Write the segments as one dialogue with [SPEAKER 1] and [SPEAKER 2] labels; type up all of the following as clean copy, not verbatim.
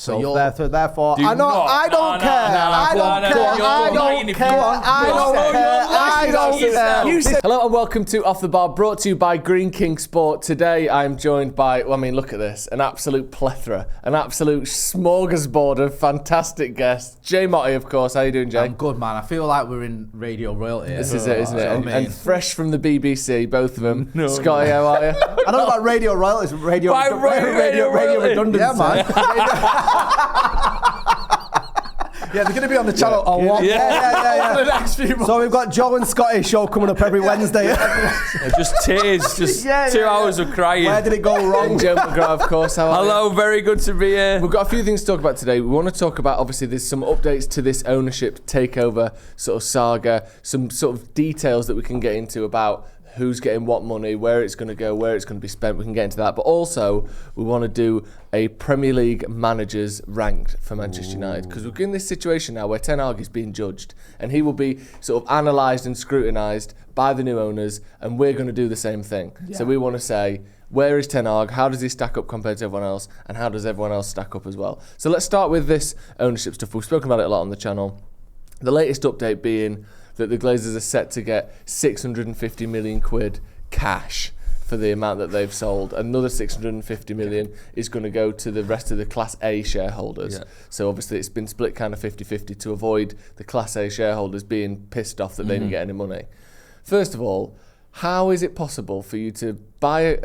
[SPEAKER 1] So
[SPEAKER 2] therefore, I don't care.
[SPEAKER 3] Hello and welcome to Off the Bar, brought to you by Green King Sport. Today I'm joined by, look at this, an absolute plethora, an absolute smorgasbord of fantastic guests. Jay Motty, of course. How you doing, Jay?
[SPEAKER 1] I'm good, man. I feel like we're in radio royalty.
[SPEAKER 3] This is it, isn't it? And fresh from the BBC, both of them. Scotty, how are you?
[SPEAKER 2] I don't know about radio royalty. It's radio redundancy.
[SPEAKER 1] Yeah, man. Yeah, they're going to be on the channel a lot.
[SPEAKER 2] Yeah.
[SPEAKER 1] For the next few months.
[SPEAKER 2] So we've got Joe and Scotty show coming up every Wednesday.
[SPEAKER 4] Just tears, just 2 hours of crying.
[SPEAKER 2] Where did it go wrong?
[SPEAKER 3] And Joe Mcgrath, of course. How are
[SPEAKER 4] Hello, very good to be here.
[SPEAKER 3] We've got a few things to talk about today. We want to talk about, obviously, there's some updates to this ownership takeover sort of saga, some sort of details that we can get into about who's getting what money, where it's going to go, where it's going to be spent. We can get into that. But also, we want to do a Premier League managers ranked for Manchester United. Because we're in this situation now where Ten Hag is being judged. And he will be sort of analysed and scrutinised by the new owners. And we're going to do the same thing. Yeah. So we want to say, where is Ten Hag? How does he stack up compared to everyone else? And how does everyone else stack up as well? So let's start with this ownership stuff. We've spoken about it a lot on the channel. The latest update being that the Glazers are set to get 650 million quid cash for the amount that they've sold. Another 650 million is going to go to the rest of the Class A shareholders. Yeah. So obviously it's been split kind of 50-50 to avoid the Class A shareholders being pissed off that they didn't get any money. First of all, how is it possible for you to buy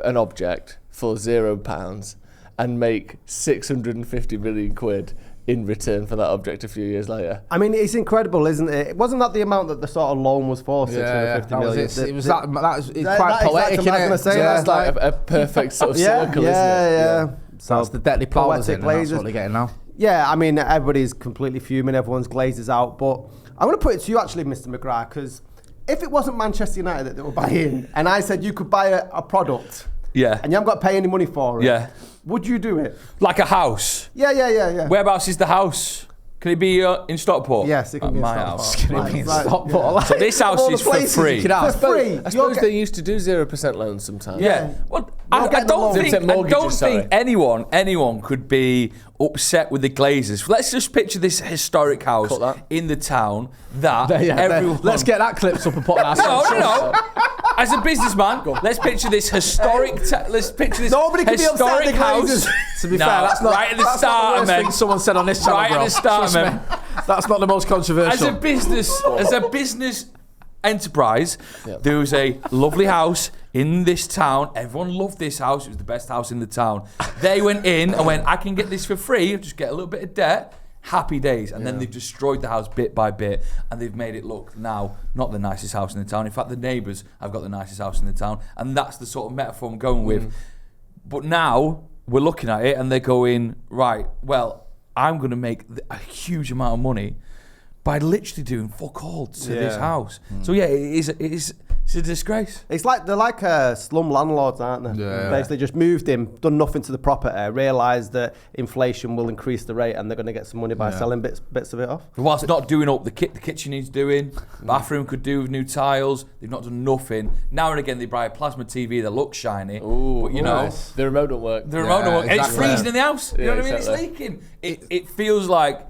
[SPEAKER 3] an object for £0 and make 650 million quid in return for that object a few years later?
[SPEAKER 2] I mean, it's incredible, isn't it? Wasn't that the amount that the sort of loan was for? 650 million.
[SPEAKER 1] It's quite poetic, isn't it?
[SPEAKER 3] That's like a perfect sort of circle, isn't it?
[SPEAKER 2] Yeah.
[SPEAKER 1] So that's the Deadly Powers in, that's what they're getting now.
[SPEAKER 2] Yeah, I mean, everybody's completely fuming, everyone's glazes out, but I'm going to put it to you actually, Mr. Mcgrath, because if it wasn't Manchester United that they were buying, and I said you could buy a product, and you haven't got to pay any money for it, would you do it?
[SPEAKER 4] Like a house?
[SPEAKER 2] Yeah.
[SPEAKER 4] Whereabouts is the house? Can it be in Stockport?
[SPEAKER 2] Yes, it can be in Stockport.
[SPEAKER 4] House.
[SPEAKER 1] Can it be in Stockport?
[SPEAKER 2] Yeah.
[SPEAKER 4] So this house is for free.
[SPEAKER 2] For free.
[SPEAKER 3] I suppose they used to do 0% loans sometimes.
[SPEAKER 4] Yeah. Well, I don't think anyone could be upset with the Glazers. Let's just picture this historic house in the town that everyone...
[SPEAKER 1] Let's get that clipped up and put on our
[SPEAKER 4] No. As a businessman, let's picture this historic.
[SPEAKER 2] Nobody can be upset with the
[SPEAKER 4] house.
[SPEAKER 1] To be fair, that's not
[SPEAKER 4] right at the start,
[SPEAKER 1] the worst thing someone said on this channel.
[SPEAKER 4] Right at the start, man.
[SPEAKER 1] That's not the most controversial.
[SPEAKER 4] As a business enterprise, there was a lovely house in this town. Everyone loved this house. It was the best house in the town. They went in and went, I can get this for free. Just get a little bit of debt. Happy days. And then they've destroyed the house bit by bit, and they've made it look now not the nicest house in the town. In fact, the neighbours have got the nicest house in the town, and that's the sort of metaphor I'm going with. But now we're looking at it and they're going, right, well, I'm going to make a huge amount of money by literally doing fuck all to this house. So it's a disgrace.
[SPEAKER 2] It's like they're like slum landlords, aren't they?
[SPEAKER 1] Yeah.
[SPEAKER 2] Basically just moved in, done nothing to the property, realised that inflation will increase the rate and they're going to get some money by selling bits of it off.
[SPEAKER 4] Whilst not doing up the kitchen needs doing, bathroom could do with new tiles. They've not done nothing. Now and again they buy a plasma TV that looks shiny.
[SPEAKER 3] Ooh,
[SPEAKER 4] but you know,
[SPEAKER 3] the remote don't work.
[SPEAKER 4] The remote don't work. And it's freezing in the house. You know what I mean? It's leaking. It feels like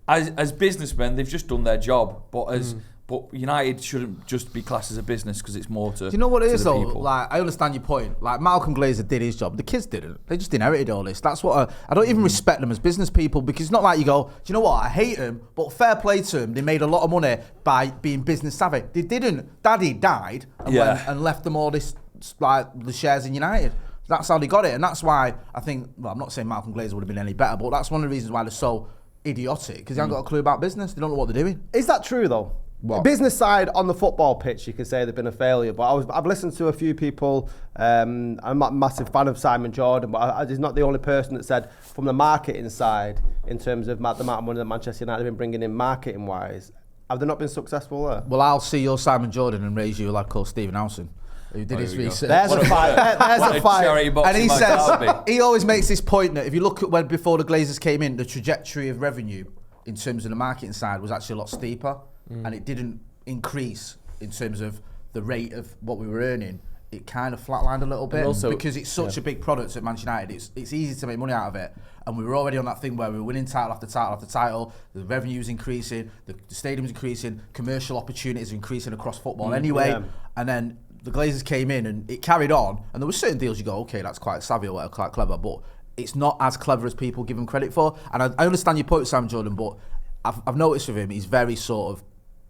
[SPEAKER 4] as businessmen they've just done their job, but United shouldn't just be classed as a business because it's more to.
[SPEAKER 1] Do you know what it is though?
[SPEAKER 4] People.
[SPEAKER 1] Like, I understand your point. Like, Malcolm Glazer did his job. The kids didn't. They just inherited all this. That's what I don't even respect them as business people, because it's not like you go, do you know what? I hate them, but fair play to them. They made a lot of money by being business savvy. They didn't. Daddy died and went and left them all this, like the shares in United. That's how they got it, and that's why I think. Well, I'm not saying Malcolm Glazer would have been any better, but that's one of the reasons why they're so idiotic, because they haven't got a clue about business. They don't know what they're doing.
[SPEAKER 2] Is that true though? What? Business side on the football pitch, you can say they've been a failure. But I've listened to a few people. I'm not a massive fan of Simon Jordan, but he's not the only person that said from the marketing side, in terms of the amount of money that Manchester United have been bringing in marketing wise, have they not been successful there?
[SPEAKER 1] Well, I'll see your Simon Jordan and raise you a lad called Stephen Howson, who did his research.
[SPEAKER 2] There's a fight. There's a fight.
[SPEAKER 1] And he says, he always makes this point that if you look at when before the Glazers came in, the trajectory of revenue in terms of the marketing side was actually a lot steeper, and it didn't increase in terms of the rate of what we were earning it kind of flatlined a little bit.
[SPEAKER 3] And also,
[SPEAKER 1] because it's such a big product at Manchester United. It's easy to make money out of it. And we were already on that thing where we were winning title after title after title. The revenue's increasing, the stadium's increasing, commercial opportunities are increasing across football anyway. Yeah. And then the Glazers came in and it carried on. And there were certain deals you go, okay, that's quite savvy or whatever, quite clever, but it's not as clever as people give him credit for. And I understand your point with Sam Jordan, but I've noticed with him, he's very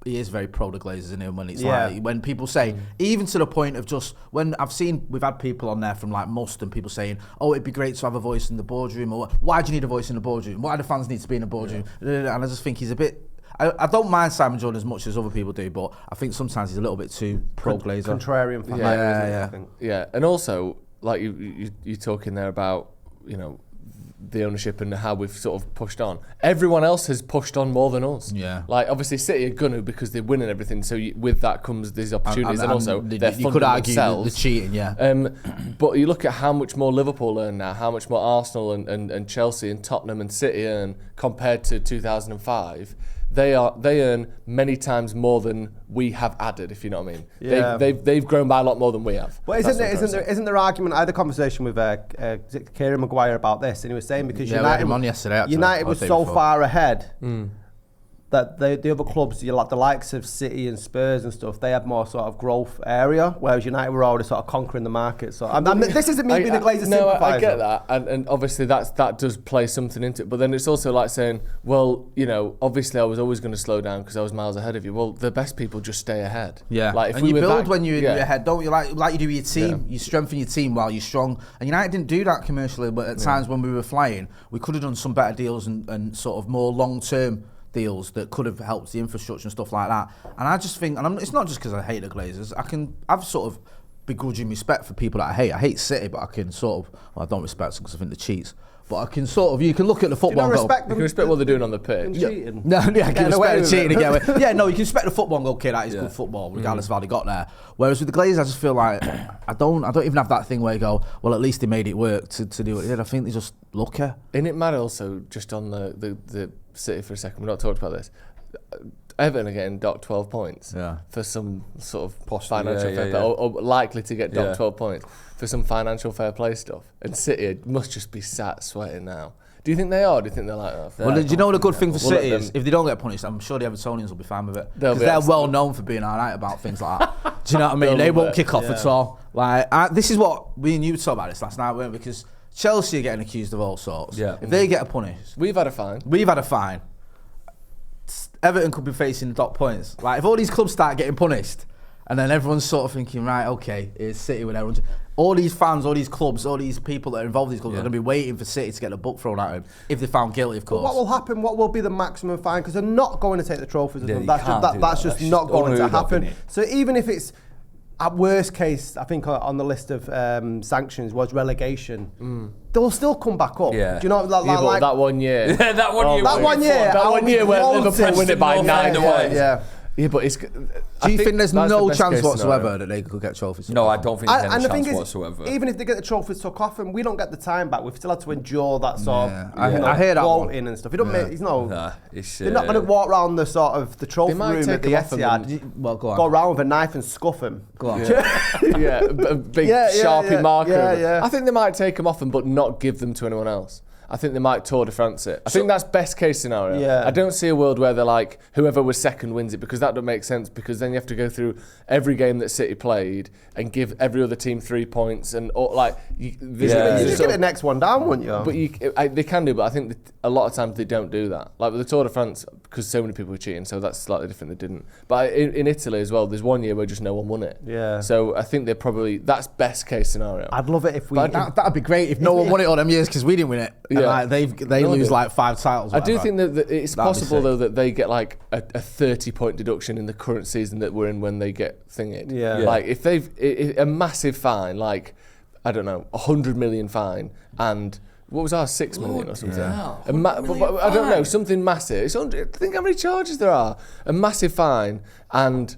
[SPEAKER 1] he is very pro the Glazers, isn't he? When it's like, when people say, even to the point of just, when we've had people on there from like Must and people saying, oh, it'd be great to have a voice in the boardroom, or why do you need a voice in the boardroom? Why do fans need to be in the boardroom? And I just think he's a bit, I don't mind Simon Jordan as much as other people do, but I think sometimes he's a little bit too pro-Glazer.
[SPEAKER 2] Contrarian fan.
[SPEAKER 3] I think. Yeah, and also, like you're talking there about, you know, the ownership and how we've sort of pushed on. Everyone else has pushed on more than us. Yeah. Like, obviously, City are gonna because they're winning everything. So with that comes these opportunities, and also they're
[SPEAKER 1] you could argue the cheating,
[SPEAKER 3] But you look at how much more Liverpool earn now, how much more Arsenal and Chelsea and Tottenham and City earn compared to 2005. They earn many times more than we have added, if you know what I mean. Yeah. They've grown by a lot more than we have.
[SPEAKER 2] But isn't there argument? I had a conversation with Kieran Maguire about this, and he was saying because United
[SPEAKER 1] on yesterday, actually,
[SPEAKER 2] United was so far ahead that the other clubs, the likes of City and Spurs and stuff, they had more sort of growth area, whereas United were already sort of conquering the market. So this isn't me being a Glazer sympathiser.
[SPEAKER 3] No, I get that, and obviously that does play something into it. But then it's also like saying, well, you know, obviously I was always going to slow down because I was miles ahead of you. Well, the best people just stay ahead.
[SPEAKER 1] Yeah,
[SPEAKER 3] like
[SPEAKER 1] and you build when you're ahead, don't you? Like you do with your team, you strengthen your team while you're strong. And United didn't do that commercially, but at times when we were flying, we could have done some better deals and sort of more long-term deals that could have helped the infrastructure and stuff like that. And I just think, and it's not just because I hate the Glazers. I've sort of begrudging respect for people that I hate. I hate City, but I can sort of, well, I don't respect them because I think they're cheats. But I can sort of, you can look at the football and go,
[SPEAKER 3] you can respect what they're doing on the pitch.
[SPEAKER 1] I can respect the cheating again. Yeah, no, you can respect the football and go, okay, that is good football, regardless of how they got there. Whereas with the Glazers, I just feel like I don't even have that thing where you go, well, at least they made it work to do what they did. I think they just lucky.
[SPEAKER 3] Isn't it mad also, just on the City for a second, we're not talking about this. Everton are getting docked 12 points for some sort of financial fair play, or likely to get docked 12 points for some financial fair play stuff. And City must just be sat sweating now. Do you think they are? Or do you think they're like,
[SPEAKER 1] well, do you know what the good thing for City is? If they don't get punished, I'm sure the Evertonians will be fine with it. Because they're well known for being alright about things like that. Do you know what I mean? They won't kick off at all. Like, this is what we and you talked about this last night, weren't we? Because Chelsea are getting accused of all sorts. Yeah. If they get a punish,
[SPEAKER 3] we've had a fine.
[SPEAKER 1] Everton could be facing dock points. Like, if all these clubs start getting punished, and then everyone's sort of thinking, right, okay, it's City with everyone. All these fans, all these clubs, all these people that are involved in these clubs are going to be waiting for City to get the book thrown at them if they're found guilty, of course.
[SPEAKER 2] But what will happen? What will be the maximum fine? Because they're not going to take the trophies. That's just not going to happen. So even if it's, at worst case, I think on the list of sanctions was relegation. They'll still come back up. Yeah. Do you know like
[SPEAKER 3] that 1 year?
[SPEAKER 4] that one year
[SPEAKER 3] where Liverpool win it by 9 points.
[SPEAKER 1] Yeah, but it's. Do you think there's no chance whatsoever that they could get trophies?
[SPEAKER 4] No, I don't think there's any chance whatsoever.
[SPEAKER 2] Even if they get the trophies took off and we don't get the time back, we've still had to endure that sort of.
[SPEAKER 1] I hear that
[SPEAKER 2] voting and stuff. You don't make. He's no. They're not going to walk around the sort of the trophy room at the Etihad.
[SPEAKER 1] Well, go on.
[SPEAKER 2] Go around with a knife and scuff him.
[SPEAKER 1] Go on.
[SPEAKER 3] A big Sharpie marker. I think they might take them off them, but not give them to anyone else. I think they might Tour de France it. I think that's best case scenario. Yeah. I don't see a world where they're like, whoever was second wins it, because that don't make sense, because then you have to go through every game that City played and give every other team 3 points. And you
[SPEAKER 2] just get the next one down, wouldn't you?
[SPEAKER 3] But they can do, but I think a lot of times they don't do that. Like with the Tour de France, because so many people were cheating, so that's slightly different, they didn't. But in Italy as well, there's 1 year where just no one won it. Yeah. So I think that's best case scenario.
[SPEAKER 2] I'd love it if we...
[SPEAKER 1] That'd be great if no one won it all them years, because we didn't win it. Yeah. Like they lose like 5 titles.
[SPEAKER 3] I do think that it's possible though that they get like a 30-point deduction in the current season that we're in when they get thinged. Yeah. Like if they've a massive fine, like I don't know, 100 million fine, and what was ours, 6 million or something? Yeah. I don't know, something massive. Think how many charges there are. A massive fine and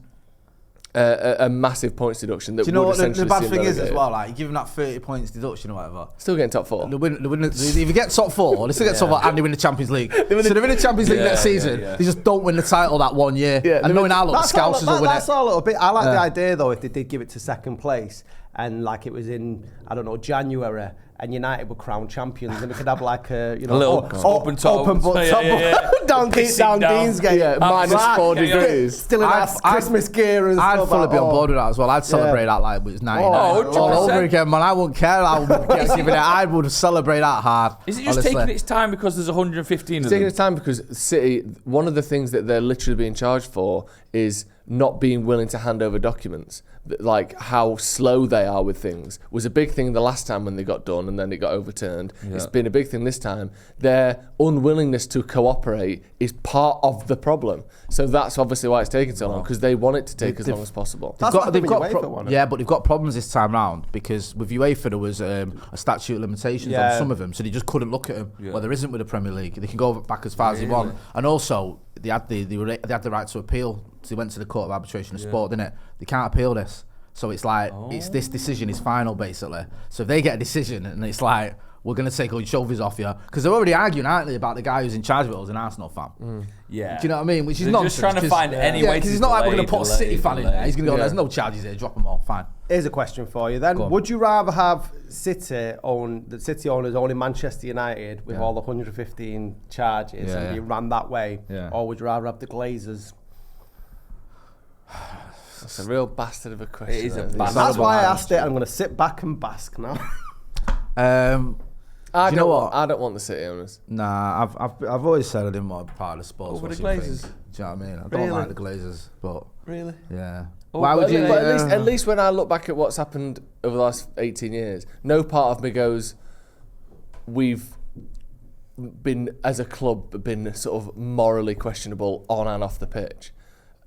[SPEAKER 3] a massive points deduction that
[SPEAKER 1] Do you know
[SPEAKER 3] would
[SPEAKER 1] what the
[SPEAKER 3] essentially
[SPEAKER 1] bad
[SPEAKER 3] see
[SPEAKER 1] thing
[SPEAKER 3] them
[SPEAKER 1] is as
[SPEAKER 3] relegate.
[SPEAKER 1] well? Like, you give them that 30 points deduction or whatever.
[SPEAKER 3] Still getting top 4.
[SPEAKER 1] If you get top 4, they still get top 4 and they win the Champions League. So they win the Champions League next season. They just don't win the title that 1 year. And knowing how the Scousers will win it.
[SPEAKER 2] That's all a little bit. I like the idea though if they did give it to second place and like it was in, I don't know, January. And United were crowned champions, and we could have like a
[SPEAKER 4] little open top
[SPEAKER 2] down Deansgate,
[SPEAKER 3] -4 degrees,
[SPEAKER 2] still in our Christmas gear and stuff.
[SPEAKER 1] I'd fully be on board with that as well. I'd celebrate that like it was 99 all over again, man. I wouldn't care how we get given it. I would celebrate that hard.
[SPEAKER 4] Is it just taking its time because there's 115 of them?
[SPEAKER 3] Taking its time because City, one of the things that they're literally being charged for is not being willing to hand over documents. Like how slow they are with things was a big thing the last time when they got done and then it got overturned. It's been a big thing this time. Their unwillingness to cooperate is part of the problem. So that's obviously why it's taking so long, because they want it to take as long as possible.
[SPEAKER 1] But they've got problems this time round because with UEFA there was a statute of limitations on some of them, so they just couldn't look at them. Well, there isn't with the Premier League. They can go back as far as they want, and also they had the right to appeal. So they went to the Court of Arbitration of Sport, didn't it? They can't appeal this. So it's like, it's this decision is final, basically. So if they get a decision and it's like, we're going to take all your shoulders off you. Because they're already arguing, aren't they, about the guy who's in charge of it was an Arsenal fan.
[SPEAKER 4] Yeah.
[SPEAKER 1] Do you know what I mean? Which is
[SPEAKER 4] They're
[SPEAKER 1] nonsense.
[SPEAKER 4] just trying to find any way
[SPEAKER 1] because
[SPEAKER 4] to
[SPEAKER 1] it's not like we're
[SPEAKER 4] delay,
[SPEAKER 1] going to put a City fan in there. He's going to go, there's no charges here, drop them all, fine.
[SPEAKER 2] Here's a question for you then. Would you rather have the City owners owning Manchester United with all the 115 charges and be ran that way? Or would you rather have the Glazers?
[SPEAKER 3] That's a real bastard of a question.
[SPEAKER 4] It is a bastard.
[SPEAKER 2] That's why I asked it. I'm going to sit back and bask now.
[SPEAKER 1] You know what?
[SPEAKER 3] I don't want the City owners.
[SPEAKER 1] Nah, I've always said I didn't want to be part of the sports.
[SPEAKER 4] Over the Glazers.
[SPEAKER 1] Do you know what I mean? I don't like the Glazers, but
[SPEAKER 3] really,
[SPEAKER 1] yeah.
[SPEAKER 3] Why would you? But at least when I look back at what's happened over the last 18 years, no part of me goes, we've been as a club been sort of morally questionable on and off the pitch.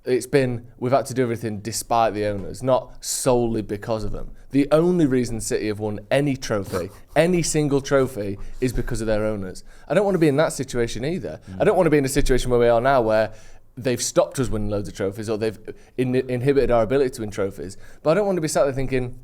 [SPEAKER 3] It's been, we've had to do everything despite the owners, not solely because of them. The only reason City have won any trophy, any single trophy, is because of their owners. I don't want to be in that situation either. I don't want to be in a situation where we are now where they've stopped us winning loads of trophies or they've inhibited our ability to win trophies. But I don't want to be sat there thinking,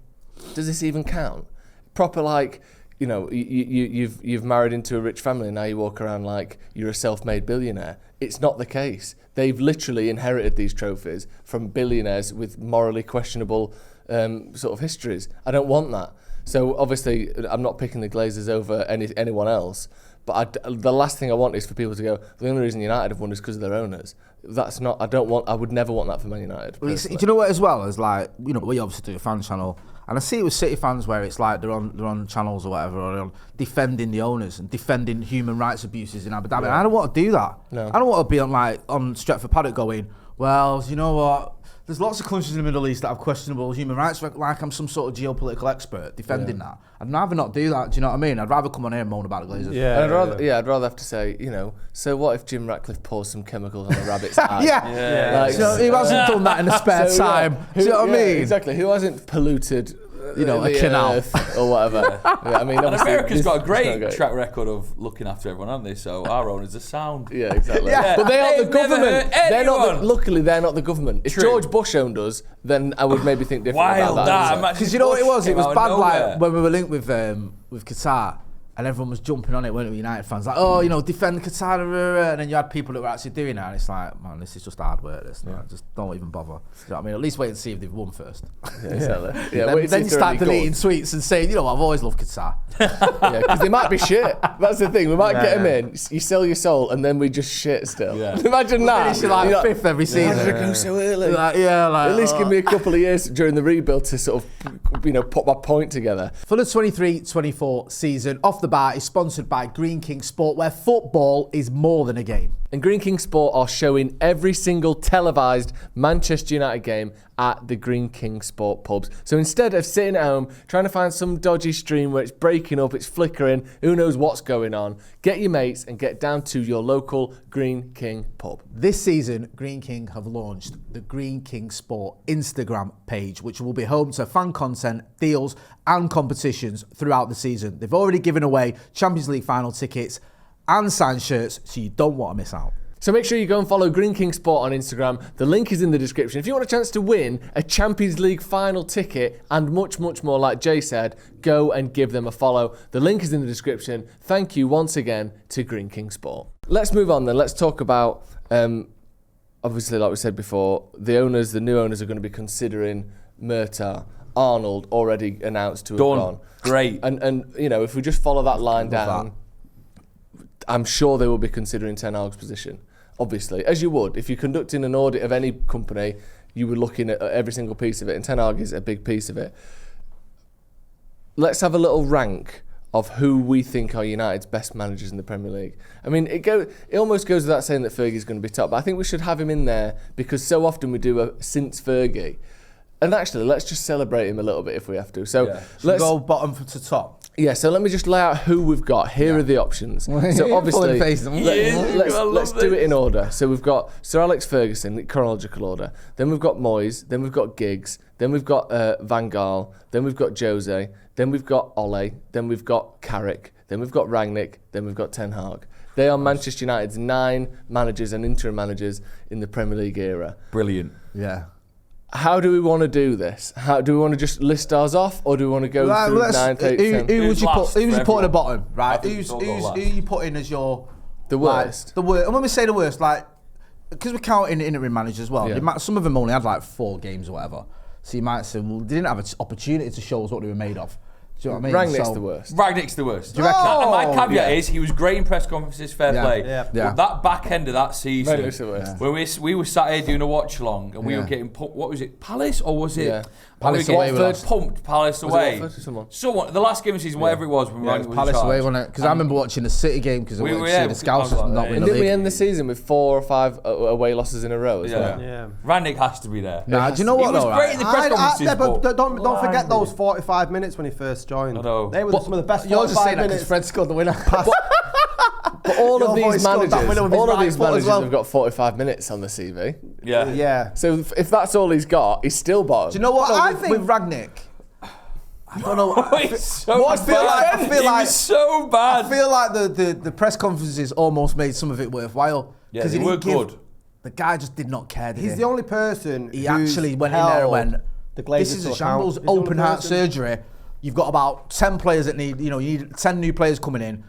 [SPEAKER 3] does this even count? Proper like, you know, you've married into a rich family and now you walk around like you're a self-made billionaire. It's not the case. They've literally inherited these trophies from billionaires with morally questionable sort of histories. I don't want that. So obviously, I'm not picking the Glazers over anyone else. But the last thing I want is for people to go, the only reason United have won is because of their owners. That's not. I would never want that for Man United.
[SPEAKER 1] Well, do you know what as well? As like, you know, we obviously do a fan channel, and I see it with City fans where it's like they're on channels or whatever, or they're on defending the owners and defending human rights abuses in Abu Dhabi. I don't want to do that.
[SPEAKER 3] No.
[SPEAKER 1] I don't want to be on Stretford Paddock going, well, you know what? There's lots of countries in the Middle East that have questionable human rights, like I'm some sort of geopolitical expert defending that. I'd rather not do that, do you know what I mean? I'd rather come on here and moan about the Glazers.
[SPEAKER 3] I'd rather have to say, you know, so what if Jim Ratcliffe pours some chemicals on a rabbit's eye?
[SPEAKER 1] Like, so he hasn't done that in the spare time. Do you know what I mean?
[SPEAKER 3] Exactly. Who hasn't polluted,
[SPEAKER 1] you know, a canal
[SPEAKER 3] or whatever? I mean,
[SPEAKER 4] and America's got a great track record of looking after everyone, haven't they? So our owners are sound.
[SPEAKER 3] Yeah, exactly.
[SPEAKER 1] Yeah.
[SPEAKER 3] But they aren't the government.
[SPEAKER 4] They're
[SPEAKER 3] not. Luckily, they're not the government. If George Bush owned us, then I would maybe think differently about that.
[SPEAKER 1] Because you know what it was? It was bad, like when we were linked with Qatar. And everyone was jumping on it, weren't we, United fans? Like, oh, you know, defend Qatar. And then you had people that were actually doing that. And it's like, man, this is just hard work, this. Yeah. Just don't even bother. You know what I mean? At least wait and see if they've won first. Then you start deleting tweets and saying, you know, I've always loved Qatar.
[SPEAKER 3] Because they might be shit. That's the thing. We might get them in, you sell your soul, and then we just shit still. Yeah. Imagine that.
[SPEAKER 1] Finishing like fifth every season.
[SPEAKER 3] Why did it go so early?
[SPEAKER 1] At
[SPEAKER 3] least give me a couple of years during the rebuild to sort of, you know, put my point together.
[SPEAKER 1] For the 23-24 season, Off the Bar is sponsored by Green King Sport, where football is more than a game.
[SPEAKER 3] And Green King Sport are showing every single televised Manchester United game at the Green King Sport pubs. So instead of sitting at home trying to find some dodgy stream where it's breaking up, it's flickering, who knows what's going on, get your mates and get down to your local Green King pub.
[SPEAKER 1] This season, Green King have launched the Green King Sport Instagram page, which will be home to fan content, deals and competitions throughout the season. They've already given away Champions League final tickets and signed shirts, so you don't want to miss out.
[SPEAKER 3] So make sure you go and follow Green King Sport on Instagram. The link is in the description. If you want a chance to win a Champions League final ticket and much, much more, like Jay said, go and give them a follow. The link is in the description. Thank you once again to Green King Sport. Let's move on then. Let's talk about, obviously, like we said before, the new owners are going to be considering Murtagh. Arnold already announced to have gone.
[SPEAKER 4] Great.
[SPEAKER 3] And you know, if we just follow that line down, I'm sure they will be considering Ten Hag's position. Obviously, as you would. If you're conducting an audit of any company, you were looking at every single piece of it, and Ten Hag is a big piece of it. Let's have a little rank of who we think are United's best managers in the Premier League. I mean, it almost goes without saying that Fergie's going to be top, but I think we should have him in there because so often we do a since Fergie. And actually, let's just celebrate him a little bit if we have to. So
[SPEAKER 1] let's go bottom to top.
[SPEAKER 3] Yeah, so let me just lay out who we've got. Here are the options. So obviously, let's do it in order. So we've got Sir Alex Ferguson, chronological order. Then we've got Moyes. Then we've got Giggs. Then we've got Van Gaal. Then we've got Jose. Then we've got Ole. Then we've got Carrick. Then we've got Rangnick. Then we've got Ten Hag. They are Manchester United's 9 managers and interim managers in the Premier League era.
[SPEAKER 4] Brilliant.
[SPEAKER 1] Yeah.
[SPEAKER 3] How do we want to do this? How do we want to just list ours off, or do we want to go through 9 to 8 to 10?
[SPEAKER 1] Who would you put? Who would you put at the bottom?
[SPEAKER 4] I
[SPEAKER 1] Right.
[SPEAKER 4] think
[SPEAKER 1] Who you put in as your
[SPEAKER 3] The worst.
[SPEAKER 1] Like, the worst. And when we say the worst, like because we're counting interim managers as well.
[SPEAKER 3] Yeah.
[SPEAKER 1] Some of them only had like 4 games or whatever. So you might say, well, they didn't have an opportunity to show us what they were made of. Do you know what I mean?
[SPEAKER 3] Rangnick's the worst.
[SPEAKER 4] Rangnick's the worst.
[SPEAKER 1] Do you reckon?
[SPEAKER 4] And my caveat is he was great in press conferences, fair play.
[SPEAKER 2] Yeah.
[SPEAKER 4] But that back end of that season,
[SPEAKER 3] Rangnick's the worst.
[SPEAKER 4] where we were sat here doing a watch along and we were getting what was it, Palace or was it?
[SPEAKER 3] Yeah.
[SPEAKER 1] Palace
[SPEAKER 4] we were
[SPEAKER 1] away we
[SPEAKER 4] getting
[SPEAKER 1] lost.
[SPEAKER 4] pumped Palace away.
[SPEAKER 3] Watford or someone?
[SPEAKER 4] Someone, the last game of the season, whatever it was, when Rangnick was in
[SPEAKER 1] Palace
[SPEAKER 4] charge.
[SPEAKER 1] away, wasn't it? Because I remember watching the City game because I
[SPEAKER 4] We
[SPEAKER 1] wanted
[SPEAKER 4] were,
[SPEAKER 1] to see
[SPEAKER 4] yeah,
[SPEAKER 1] the Scousers
[SPEAKER 4] I was like,
[SPEAKER 1] not
[SPEAKER 4] yeah.
[SPEAKER 1] win
[SPEAKER 3] And
[SPEAKER 1] the
[SPEAKER 3] didn't we
[SPEAKER 1] league.
[SPEAKER 3] end the season with 4 or 5 away losses in a row as well?
[SPEAKER 2] Yeah.
[SPEAKER 4] Rangnick has to be there.
[SPEAKER 1] Nah, do you know what
[SPEAKER 4] He was
[SPEAKER 1] though?
[SPEAKER 4] great in the press conferences,
[SPEAKER 2] but don't forget
[SPEAKER 4] blinded.
[SPEAKER 2] those 45 minutes when he first joined.
[SPEAKER 4] I know.
[SPEAKER 2] They were some of the best
[SPEAKER 1] You're just
[SPEAKER 2] 45
[SPEAKER 1] saying that because
[SPEAKER 2] minutes.
[SPEAKER 1] Fred scored the winner.
[SPEAKER 3] But all
[SPEAKER 2] Your
[SPEAKER 3] of
[SPEAKER 2] boy
[SPEAKER 3] these
[SPEAKER 2] scored that winner
[SPEAKER 3] managers,
[SPEAKER 2] with his
[SPEAKER 3] all of
[SPEAKER 2] right
[SPEAKER 3] these
[SPEAKER 2] foot as
[SPEAKER 3] managers
[SPEAKER 2] well.
[SPEAKER 3] have got 45 minutes on the CV.
[SPEAKER 4] Yeah.
[SPEAKER 2] Yeah.
[SPEAKER 3] So if that's all he's got, he's still bottom.
[SPEAKER 1] Do you know what?
[SPEAKER 2] But
[SPEAKER 1] Though,
[SPEAKER 2] I
[SPEAKER 1] with,
[SPEAKER 2] think-
[SPEAKER 1] with Ragnick, I don't know.
[SPEAKER 4] He's so
[SPEAKER 1] What I feel
[SPEAKER 4] bad.
[SPEAKER 1] like- I feel
[SPEAKER 4] He
[SPEAKER 1] like-
[SPEAKER 4] was so bad.
[SPEAKER 1] I feel like the press conferences almost made some of it worthwhile.
[SPEAKER 4] Yeah,
[SPEAKER 1] 'Cause
[SPEAKER 4] they
[SPEAKER 1] he
[SPEAKER 4] were
[SPEAKER 1] didn't give-
[SPEAKER 4] good.
[SPEAKER 1] The guy just did not care. Did
[SPEAKER 2] He's
[SPEAKER 1] he?
[SPEAKER 2] the only person
[SPEAKER 1] He
[SPEAKER 2] who's
[SPEAKER 1] actually went in there and
[SPEAKER 2] held
[SPEAKER 1] went,
[SPEAKER 2] the Glazers
[SPEAKER 1] this is
[SPEAKER 2] to
[SPEAKER 1] a
[SPEAKER 2] account.
[SPEAKER 1] shambles,
[SPEAKER 2] He's the only
[SPEAKER 1] open heart
[SPEAKER 2] person-
[SPEAKER 1] surgery. You've got about 10 players that need, you need 10 new players coming in.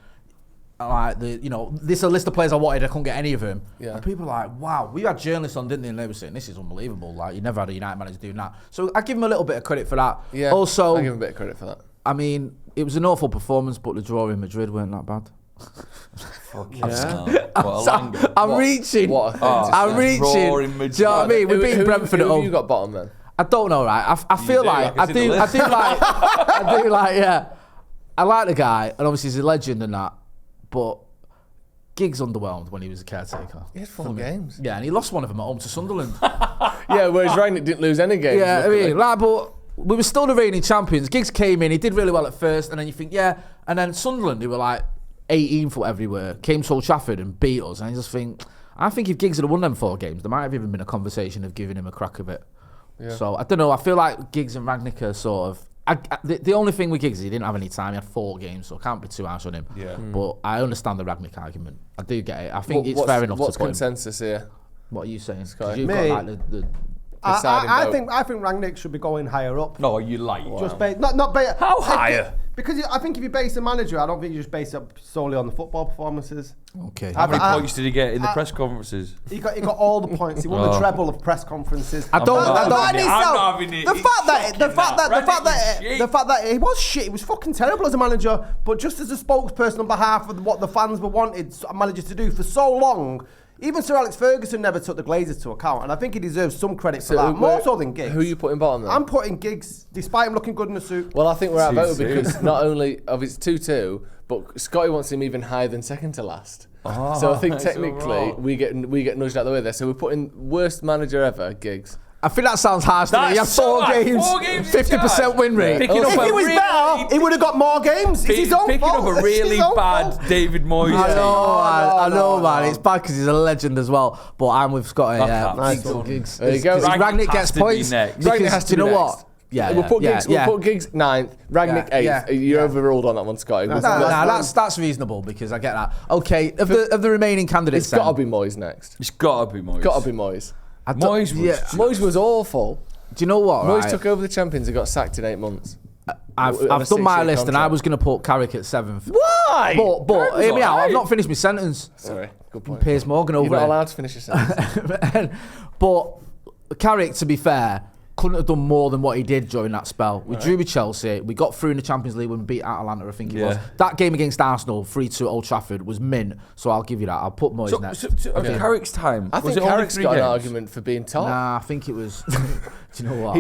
[SPEAKER 1] Like this is a list of players I wanted, I couldn't get any of them.
[SPEAKER 3] Yeah.
[SPEAKER 1] And people are like, wow, we had journalists on, didn't they? And they were saying, this is unbelievable. Like, you never had a United manager doing that. So I give him a little bit of credit for that.
[SPEAKER 3] Yeah,
[SPEAKER 1] Also,
[SPEAKER 3] I give him a bit of credit for that.
[SPEAKER 1] I mean, it was an awful performance, but the draw in Madrid weren't that bad. I'm reaching.
[SPEAKER 3] What a
[SPEAKER 1] I'm reaching.
[SPEAKER 4] Draw
[SPEAKER 1] Do
[SPEAKER 4] in
[SPEAKER 1] you
[SPEAKER 4] Madrid.
[SPEAKER 1] know what I mean? We're beating Brentford at
[SPEAKER 3] Who
[SPEAKER 1] home.
[SPEAKER 3] you got bottom then?
[SPEAKER 1] I don't know, right? I feel
[SPEAKER 4] do,
[SPEAKER 1] like
[SPEAKER 4] I can see the list.
[SPEAKER 1] I do like, yeah. I like the guy, and obviously he's a legend and that, but Giggs underwhelmed when he was a caretaker.
[SPEAKER 3] He had 4 games.
[SPEAKER 1] Yeah, and he lost one of them at home to Sunderland.
[SPEAKER 3] Yeah, whereas Rangnick didn't lose any games.
[SPEAKER 1] Yeah, I
[SPEAKER 3] luckily.
[SPEAKER 1] mean, like, but we were still the reigning champions. Giggs came in, he did really well at first, and then you think, yeah, and then Sunderland, who were like 18th or whatever they were, came to Old Trafford and beat us, and you just think, I think if Giggs had won them 4 games, there might have even been a conversation of giving him a crack of it.
[SPEAKER 3] Yeah.
[SPEAKER 1] So, I don't know, I feel like Giggs and Rangnick are sort of, the only thing with Giggs is he didn't have any time, he had 4 games, so I can't be too harsh on him.
[SPEAKER 4] Yeah.
[SPEAKER 1] But I understand the Rangnick argument. I do get it. I think it's
[SPEAKER 3] What's-
[SPEAKER 1] fair enough
[SPEAKER 3] What's
[SPEAKER 1] to put him.
[SPEAKER 3] consensus here?
[SPEAKER 1] What are you saying? 'Cause
[SPEAKER 3] Scotty.
[SPEAKER 1] you've
[SPEAKER 2] Me?
[SPEAKER 1] got like the
[SPEAKER 3] deciding
[SPEAKER 2] I
[SPEAKER 3] vote.
[SPEAKER 2] think Rangnick should be going higher up.
[SPEAKER 4] No, you like.
[SPEAKER 2] Just not based.
[SPEAKER 4] How higher?
[SPEAKER 2] Because I think if you base a manager, I don't think you just base it solely on the football performances.
[SPEAKER 1] Okay.
[SPEAKER 4] How many
[SPEAKER 2] I-
[SPEAKER 4] points did he get in the press conferences?
[SPEAKER 2] He got all the points. He won the treble of press conferences.
[SPEAKER 1] I don't.
[SPEAKER 4] I'm
[SPEAKER 1] I
[SPEAKER 4] not
[SPEAKER 1] don't.
[SPEAKER 4] having it. I'm not having it.
[SPEAKER 2] The
[SPEAKER 4] It's
[SPEAKER 2] fact that
[SPEAKER 4] shocking, Rangnick was shit.
[SPEAKER 2] he was shit. He was fucking terrible as a manager. But just as a spokesperson on behalf of what the fans were wanted a manager to do for so long, even Sir Alex Ferguson never took the Glazers to account, and I think he deserves some credit for that, more so than Giggs.
[SPEAKER 3] Who are you putting bottom then?
[SPEAKER 2] I'm putting Giggs, despite him looking good in a suit.
[SPEAKER 3] Well, I think we're outvoted
[SPEAKER 4] 2-2.
[SPEAKER 3] because not only of it's 2-2, but Scotty wants him even higher than second to last. So I think
[SPEAKER 4] that's
[SPEAKER 3] technically
[SPEAKER 4] all right.
[SPEAKER 3] we get nudged out the way there. So we're putting worst manager ever, Giggs.
[SPEAKER 1] I think that sounds harsh to me. He had
[SPEAKER 4] That's so
[SPEAKER 1] 4
[SPEAKER 4] hard.
[SPEAKER 1] games,
[SPEAKER 4] 4 games in
[SPEAKER 1] 50%
[SPEAKER 4] charge.
[SPEAKER 1] win rate.
[SPEAKER 4] Picking up
[SPEAKER 2] If
[SPEAKER 4] a
[SPEAKER 2] he was
[SPEAKER 4] really-
[SPEAKER 2] better, he would have got more games. It's his own
[SPEAKER 4] Picking
[SPEAKER 2] fault.
[SPEAKER 4] up a
[SPEAKER 2] It's
[SPEAKER 4] really
[SPEAKER 2] his own
[SPEAKER 4] bad
[SPEAKER 2] fault.
[SPEAKER 4] David Moyes.
[SPEAKER 1] I know,
[SPEAKER 2] no,
[SPEAKER 1] man.
[SPEAKER 2] no.
[SPEAKER 1] It's bad because he's a legend as well. But I'm with Scotty.
[SPEAKER 4] Fuck
[SPEAKER 1] Yeah,
[SPEAKER 4] that.
[SPEAKER 1] Giggs.
[SPEAKER 2] Nice one.
[SPEAKER 1] Giggs.
[SPEAKER 3] There you go.
[SPEAKER 1] Because
[SPEAKER 4] Rangnick
[SPEAKER 1] Rangnick
[SPEAKER 4] has
[SPEAKER 1] gets
[SPEAKER 4] to be
[SPEAKER 1] points.
[SPEAKER 4] next.
[SPEAKER 3] Rangnick
[SPEAKER 1] Because
[SPEAKER 3] has
[SPEAKER 1] do
[SPEAKER 3] to
[SPEAKER 1] you
[SPEAKER 3] be
[SPEAKER 1] know
[SPEAKER 3] next.
[SPEAKER 1] what? Yeah,
[SPEAKER 3] We'll put Giggs 9th, Rangnick 8th. You're overruled on that one, Scotty.
[SPEAKER 1] That's reasonable because I get that. Okay, of the remaining candidates,
[SPEAKER 3] It's got to be Moyes next.
[SPEAKER 4] It's got to be Moyes.
[SPEAKER 3] Got to be Moyes.
[SPEAKER 4] Moyes
[SPEAKER 3] was awful.
[SPEAKER 1] Do you know what?
[SPEAKER 3] Moyes took over the Champions and got sacked in 8 months.
[SPEAKER 1] I've done my list and I was going to put Carrick at 7th.
[SPEAKER 3] Why?
[SPEAKER 1] But hear me out. I've not finished my sentence.
[SPEAKER 3] Sorry, good point.
[SPEAKER 1] Piers Morgan over
[SPEAKER 3] You're not
[SPEAKER 1] it.
[SPEAKER 3] allowed to finish your sentence.
[SPEAKER 1] But Carrick, to be fair, couldn't have done more than what he did during that spell. We drew with Chelsea. We got through in the Champions League when we beat Atalanta, I think it was. That game against Arsenal, 3-2 at Old Trafford, was mint. So I'll give you that. I'll put Moyes next.
[SPEAKER 4] Carrick's time.
[SPEAKER 3] I think Carrick's got an argument for being top.
[SPEAKER 1] Nah, I think it was... Do you know what?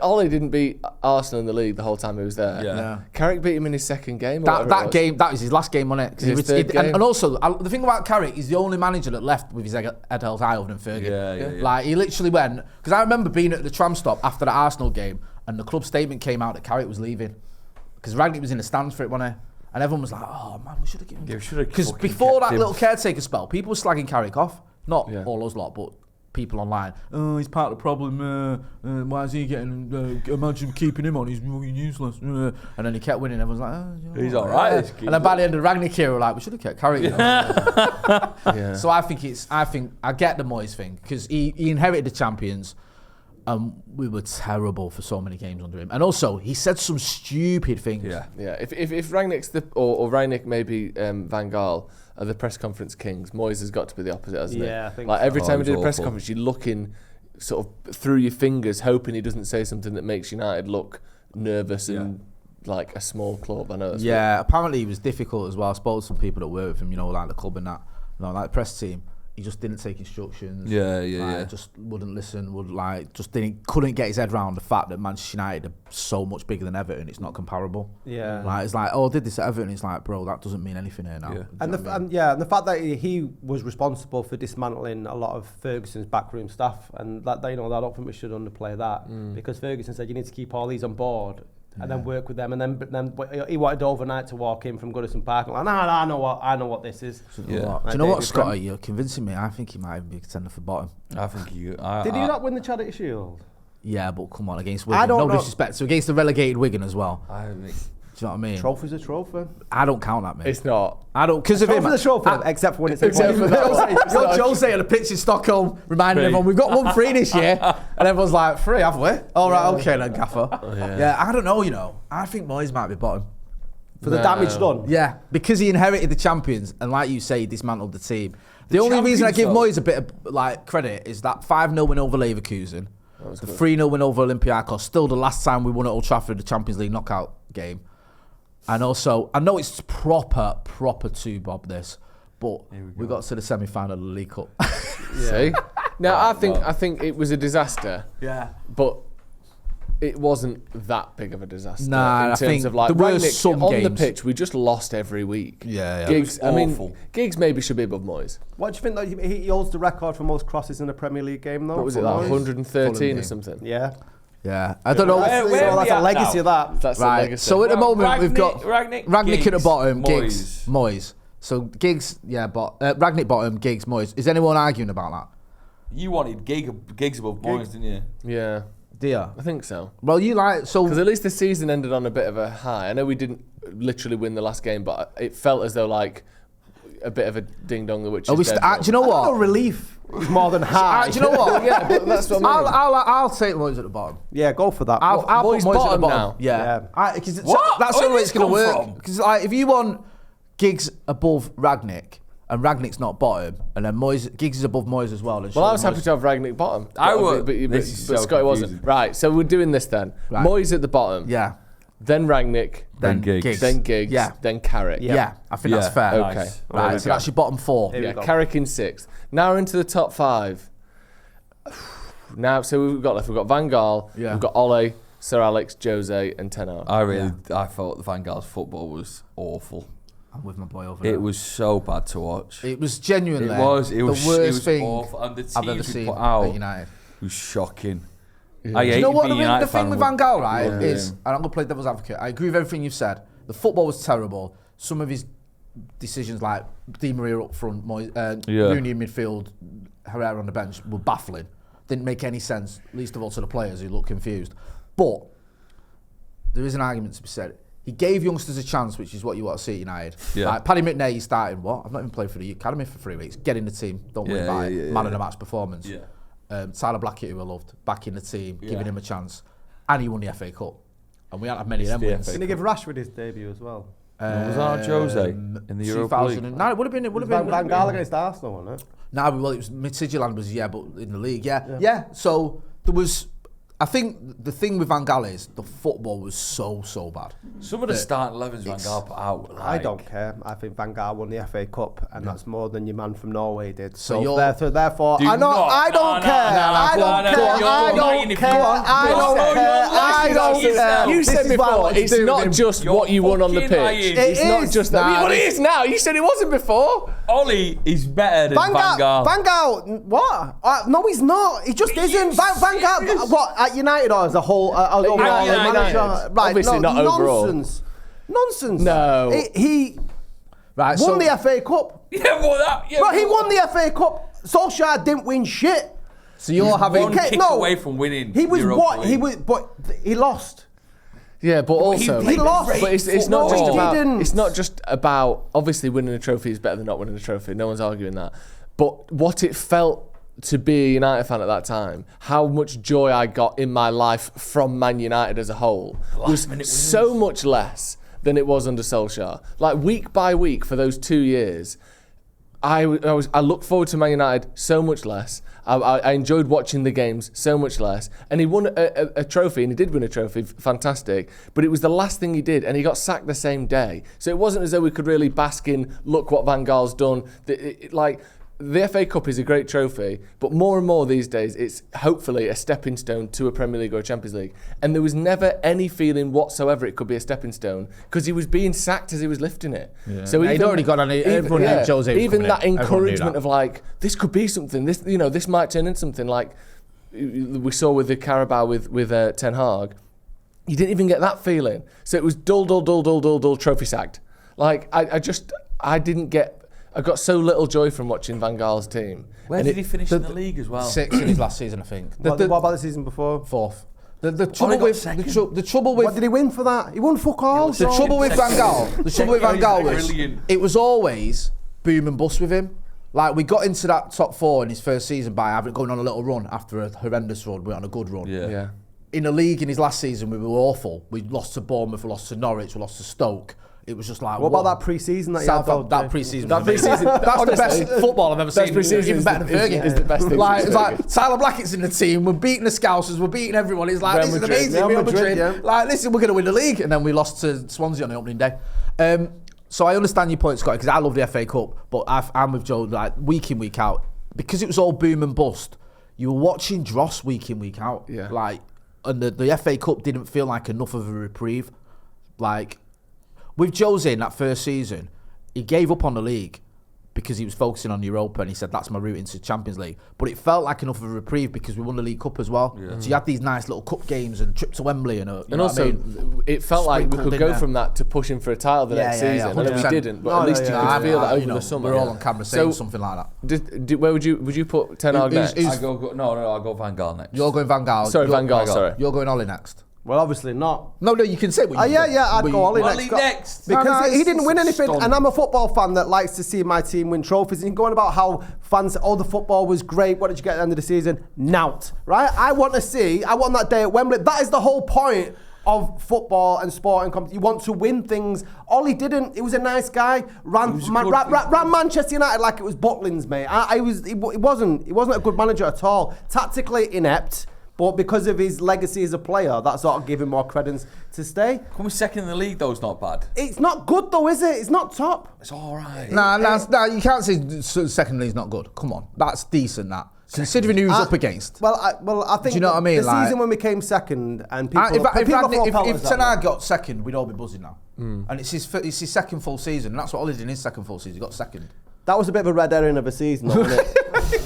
[SPEAKER 3] Ollie didn't beat Arsenal in the league the whole time he was there.
[SPEAKER 1] Yeah.
[SPEAKER 3] Carrick beat him in his second game.
[SPEAKER 1] That game, that was his last game, wasn't it?
[SPEAKER 3] His third game.
[SPEAKER 1] And also, the thing about Carrick, he's the only manager that left with his head held high other than Fergie.
[SPEAKER 4] Yeah.
[SPEAKER 1] Like, he literally went... Because I remember being at the tram stop after the Arsenal game and the club statement came out that Carrick was leaving. Because Rangnick was in the stands for it, wasn't he? And everyone was like, oh, man, we should have given him... Because before that little caretaker spell, people were slagging Carrick off. Not all those lot, but... people online. Oh, he's part of the problem. Why is he getting? Imagine keeping him on. He's useless. And then he kept winning. Everyone's like, oh,
[SPEAKER 4] he's all right.
[SPEAKER 1] And then by the end of the Rangnick era, like, we should have kept Carrick. So I think I get the Moyes thing because he inherited the champions. We were terrible for so many games under him, and also he said some stupid things.
[SPEAKER 3] Yeah. If Rangnick's or Rangnick maybe Van Gaal are the press conference kings, Moyes has got to be the opposite, hasn't he?
[SPEAKER 2] Yeah, I think
[SPEAKER 3] like
[SPEAKER 2] so.
[SPEAKER 3] every time we do a press
[SPEAKER 4] awful.
[SPEAKER 3] conference, you're looking sort of through your fingers, hoping he doesn't say something that makes United look nervous and like a small club. I know. That's
[SPEAKER 1] apparently he was difficult as well. I spoke to some people that work with him, like the club and that, like the press team. He just didn't take instructions. Just wouldn't listen. Couldn't get his head around the fact that Manchester United are so much bigger than Everton. It's not comparable. Yeah, like it's like, oh, I did this at Everton. It's like, bro, that doesn't mean anything here now.
[SPEAKER 2] Yeah. And the fact that he was responsible for dismantling a lot of Ferguson's backroom staff, and that I don't think we should underplay that because Ferguson said you need to keep all these on board. And then work with them, and then he wanted overnight to walk in from Goodison Park. I'm like, I know what this is.
[SPEAKER 1] Do you know what, Scotty? You're convincing me. I think he might even be a contender for bottom.
[SPEAKER 4] I think he...
[SPEAKER 2] Did he not win the Charity Shield?
[SPEAKER 1] Yeah, but come on, against Wigan. No disrespect. So against the relegated Wigan as well. Do you know what I mean?
[SPEAKER 2] Trophy's a trophy.
[SPEAKER 1] I don't count that, mate.
[SPEAKER 3] It's not.
[SPEAKER 1] I don't, because of him.
[SPEAKER 2] Trophy's a trophy, except for when it's
[SPEAKER 1] except for that. Jose on the pitch in Stockholm, reminding everyone we've got 1-3 this year, and everyone's like, 3, have we? All right, okay then, Gaffer. Yeah, I don't know. I think Moyes might be bottom.
[SPEAKER 2] For the damage done?
[SPEAKER 1] Yeah, because he inherited the champions, and like you say, he dismantled the team. The only reason I give Moyes a bit of credit is that 5-0 win over Leverkusen, the 3-0 win over Olympiacos, still the last time we won at Old Trafford, the Champions League knockout game. And also, I know it's proper two-bob this, but we got to the semi-final of the League Cup.
[SPEAKER 3] See? Now, I think it was a disaster.
[SPEAKER 1] Yeah.
[SPEAKER 3] But it wasn't that big of a disaster.
[SPEAKER 1] Nah,
[SPEAKER 3] in terms of like
[SPEAKER 1] there were
[SPEAKER 3] Rangnick,
[SPEAKER 1] some
[SPEAKER 3] on
[SPEAKER 1] games.
[SPEAKER 3] the pitch, we just lost every week.
[SPEAKER 1] Yeah.
[SPEAKER 3] Giggs, Giggs maybe should be above Moyes.
[SPEAKER 2] What do you think? That he holds the record for most crosses in a Premier League game, though?
[SPEAKER 3] What was it, like 113 or something?
[SPEAKER 2] Yeah.
[SPEAKER 1] Yeah, I don't know.
[SPEAKER 2] That's a legacy of that.
[SPEAKER 3] That's
[SPEAKER 1] right.
[SPEAKER 3] a legacy.
[SPEAKER 1] So at the moment we've got
[SPEAKER 4] Rangnick
[SPEAKER 1] at the bottom, Giggs, Moyes. So Giggs, Rangnick bottom, Giggs, Moyes. Is anyone arguing about that?
[SPEAKER 4] You wanted Giggs above Moyes, didn't you?
[SPEAKER 3] Yeah.
[SPEAKER 1] Do you?
[SPEAKER 3] I think so.
[SPEAKER 1] Well, you like so
[SPEAKER 3] because at least the season ended on a bit of a high. I know we didn't literally win the last game, but it felt as though like a bit of a ding dong. Which is
[SPEAKER 1] do you know what?
[SPEAKER 2] Relief is more than high.
[SPEAKER 1] Do you know what?
[SPEAKER 3] Yeah, but that's what I mean.
[SPEAKER 1] I'll take Moyes at the bottom.
[SPEAKER 2] Yeah, go for that.
[SPEAKER 1] I'll put Moyes at the bottom
[SPEAKER 3] now.
[SPEAKER 1] Yeah. Because
[SPEAKER 4] What?
[SPEAKER 1] that's the
[SPEAKER 4] Where
[SPEAKER 1] only way
[SPEAKER 4] did
[SPEAKER 1] it's going to
[SPEAKER 4] this come
[SPEAKER 1] work. Because if you want Giggs above Rangnick, and Rangnick's not bottom, and then Giggs is above Moyes as well.
[SPEAKER 3] Well, I was happy to have Rangnick bottom.
[SPEAKER 4] I would,
[SPEAKER 3] but Scotty wasn't. Right, so we're doing this then. Right. Moyes at the bottom.
[SPEAKER 1] Yeah.
[SPEAKER 3] Then Rangnick.
[SPEAKER 4] Then Giggs.
[SPEAKER 3] Then Giggs.
[SPEAKER 1] Yeah.
[SPEAKER 3] Then Carrick.
[SPEAKER 1] Yeah. I think that's fair.
[SPEAKER 3] Okay.
[SPEAKER 4] Nice.
[SPEAKER 1] Right, so that's your bottom 4.
[SPEAKER 3] Yeah, Carrick in 6th. Now we're into the top 5. Now, so we've got Van Gaal, we've got Ole, Sir Alex, Jose, and Ten Hag.
[SPEAKER 4] I thought the Van Gaal's football was awful.
[SPEAKER 1] I'm with my boy over there.
[SPEAKER 4] It was so bad to watch.
[SPEAKER 1] It was genuinely
[SPEAKER 4] the worst thing
[SPEAKER 1] awful.
[SPEAKER 4] And the teams
[SPEAKER 1] I've ever seen
[SPEAKER 4] put out
[SPEAKER 1] at United.
[SPEAKER 4] It was shocking.
[SPEAKER 3] Yeah.
[SPEAKER 4] I hate
[SPEAKER 1] you know what
[SPEAKER 4] being
[SPEAKER 1] the thing with Van Gaal, right, is,
[SPEAKER 4] him.
[SPEAKER 1] and I'm going to play devil's advocate, I agree with everything you've said. The football was terrible. Some of his decisions, like Di Maria up front, Rooney in midfield, Herrera on the bench, were baffling. Didn't make any sense, least of all to the players who looked confused. But there is an argument to be said. He gave youngsters a chance, which is what you want to see at United. Yeah. Like Paddy McNair, he's starting what? I've not even played for the academy for 3 weeks. Get in the team. Don't worry about it. Man of the match performance. Yeah. Tyler Blackett, who I loved, back in the team, giving him a chance. And he won the FA Cup. And we haven't had many of them wins.
[SPEAKER 2] Didn't he give Rashford his debut as well?
[SPEAKER 4] Was that Jose in the Europa League?
[SPEAKER 1] No, it would have been.
[SPEAKER 2] Van Gaal against Arsenal, wasn't it?
[SPEAKER 1] No, well, it was Midtjylland was but in the league, yeah. So there was. I think the thing with Van Gaal is the football was so bad.
[SPEAKER 4] Some of the starting 11s Van Gaal put out.
[SPEAKER 2] I don't care. I think Van Gaal won the FA Cup, and that's more than your man from Norway did.
[SPEAKER 1] So
[SPEAKER 2] therefore, I don't care.
[SPEAKER 3] You said before, it's not just what you won on the pitch. It's not just that. Well, it is now. You said it wasn't before.
[SPEAKER 4] Ollie is better than Van Gaal.
[SPEAKER 2] Van Gaal, what? No, he's not. He just isn't. Van Gaal, what? At United or as a whole? Manager? Right,
[SPEAKER 3] obviously not overall.
[SPEAKER 2] Nonsense.
[SPEAKER 3] No.
[SPEAKER 2] He won the FA Cup.
[SPEAKER 4] Yeah, well, that. Yeah,
[SPEAKER 2] but he won the FA Cup. Solskjaer didn't win shit.
[SPEAKER 1] So you're having
[SPEAKER 4] one kick away from winning.
[SPEAKER 2] He was what? He was, but he lost.
[SPEAKER 3] Yeah, but also
[SPEAKER 2] he lost.
[SPEAKER 3] But it's not just about. It's not just about obviously winning a trophy is better than not winning a trophy. No one's arguing that. But what it felt to be a United fan at that time, how much joy I got in my life from Man United as a whole was so much less than it was under Solskjaer. Like week by week for those 2 years, I looked forward to Man United so much less. I enjoyed watching the games so much less. And he won a trophy, and he did win a trophy, fantastic. But it was the last thing he did, and he got sacked the same day. So it wasn't as though we could really bask in, look what Van Gaal's done. The FA Cup is a great trophy, but more and more these days, it's hopefully a stepping stone to a Premier League or a Champions League. And there was never any feeling whatsoever it could be a stepping stone because he was being sacked as he was lifting it.
[SPEAKER 1] Yeah. So he'd already got on it. Everyone knew Jose.
[SPEAKER 3] Even that encouragement of like, this could be something. This might turn into something like we saw with the Carabao with Ten Hag. You didn't even get that feeling. So it was dull, trophy sacked. Like I didn't get. I got so little joy from watching Van Gaal's team.
[SPEAKER 4] Where did he finish in the league as well?
[SPEAKER 1] 6th in his last season, I think.
[SPEAKER 2] What about the season before?
[SPEAKER 1] 4th. The trouble with
[SPEAKER 2] what did he win for that? He won fuck all.
[SPEAKER 1] The trouble with Van Gaal was it was always boom and bust with him. Like we got into that top 4 in his first season by going on a little run after a horrendous run. We went on a good run.
[SPEAKER 3] Yeah.
[SPEAKER 1] In the league in his last season, we were awful. We lost to Bournemouth, we lost to Norwich, we lost to Stoke. It was just like
[SPEAKER 2] what about that pre-season that you had?
[SPEAKER 1] That pre-season. That's the best football I've ever seen.
[SPEAKER 3] Pre-season
[SPEAKER 1] even better than Fergie.
[SPEAKER 3] Is the best thing.
[SPEAKER 1] It's like Tyler Blackett's in the team. We're beating the Scousers. We're beating everyone. It's like this is amazing. Real Madrid. Like listen, we're going to win the league, and then we lost to Swansea on the opening day. So I understand your point, Scotty, because I love the FA Cup, but I'm with Joe like week in week out because it was all boom and bust. You were watching Dross week in week out, and the FA Cup didn't feel like enough of a reprieve, like. With Jose in that first season, he gave up on the league because he was focusing on Europa and he said, that's my route into Champions League. But it felt like enough of a reprieve because we won the League Cup as well. Yeah. So you had these nice little cup games and trip to Wembley. And also,
[SPEAKER 3] it felt like we could go from that to pushing for a title the next season. And we didn't, but at least you could feel that over the summer.
[SPEAKER 1] We're all on camera saying something like
[SPEAKER 3] that. Where would you put Ten Hag next?
[SPEAKER 4] I'll go Van Gaal next.
[SPEAKER 1] You're going Van Gaal.
[SPEAKER 3] Sorry, Van Gaal, sorry.
[SPEAKER 1] You're going Ollie next.
[SPEAKER 2] Well, obviously not.
[SPEAKER 1] No, you can say what you
[SPEAKER 2] I'd go Ollie next. Because he didn't win anything, and I'm a football fan that likes to see my team win trophies. And going about how fans, the football was great, what did you get at the end of the season? Nout, right? I want that day at Wembley. That is the whole point of football and sport and competition. You want to win things. Ollie didn't. He was a nice guy. Ran Manchester United like it was Butlins, mate. He wasn't a good manager at all. Tactically inept. But because of his legacy as a player, that sort of gave him more credence to stay.
[SPEAKER 4] Coming second in the league, though, is not bad.
[SPEAKER 2] It's not good, though, is it? It's not top.
[SPEAKER 4] It's all right.
[SPEAKER 1] Nah, you can't say second in the league's not good. Come on, that's decent, that. Considering who he's up against.
[SPEAKER 2] Well, I think
[SPEAKER 1] do you know what I mean?
[SPEAKER 2] The season when we came second and people...
[SPEAKER 1] If Ten Hag got second, we'd all be buzzing now. And it's his second full season, and that's what Ollie did in his second full season. He got second.
[SPEAKER 2] That was a bit of a red herring of a season, though, wasn't it?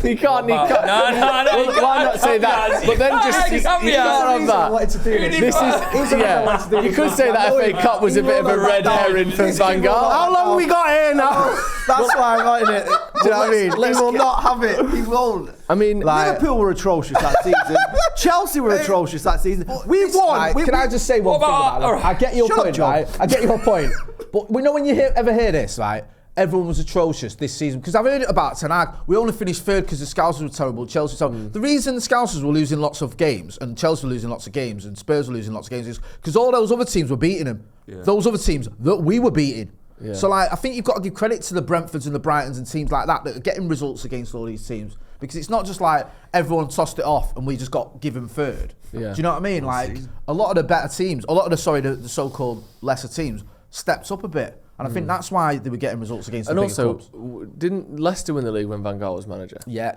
[SPEAKER 3] You can't.
[SPEAKER 4] No.
[SPEAKER 3] Why not say that? But then just you can't have that. This is You could say that FA Cup was a bit of a red herring from Van Gaal.
[SPEAKER 2] How long we got here now?
[SPEAKER 1] That's why I'm not in it. Do you know what I mean? He will not have it. He won't.
[SPEAKER 3] I mean,
[SPEAKER 2] Liverpool were atrocious that season. Chelsea were atrocious that season. We won.
[SPEAKER 1] Can I just say one thing about that? I get your point, right? I get your point. But we know when you ever hear this, right? Everyone was atrocious this season because I've heard it about Ten Hag. We only finished third because the Scousers were terrible. Chelsea were terrible. The reason the Scousers were losing lots of games and Chelsea were losing lots of games and Spurs were losing lots of games is because all those other teams were beating them. Yeah. Those other teams that we were beating. Yeah. So like, I think you've got to give credit to the Brentfords and the Brightons and teams like that that are getting results against all these teams because it's not just like everyone tossed it off and we just got given third. Yeah. Do you know what I mean? Like a lot of the better teams, a lot of the so-called lesser teams stepped up a bit. And I think that's why they were getting results against the bigger clubs.
[SPEAKER 3] And also, didn't Leicester win the league when Van Gaal was manager?
[SPEAKER 1] Yeah,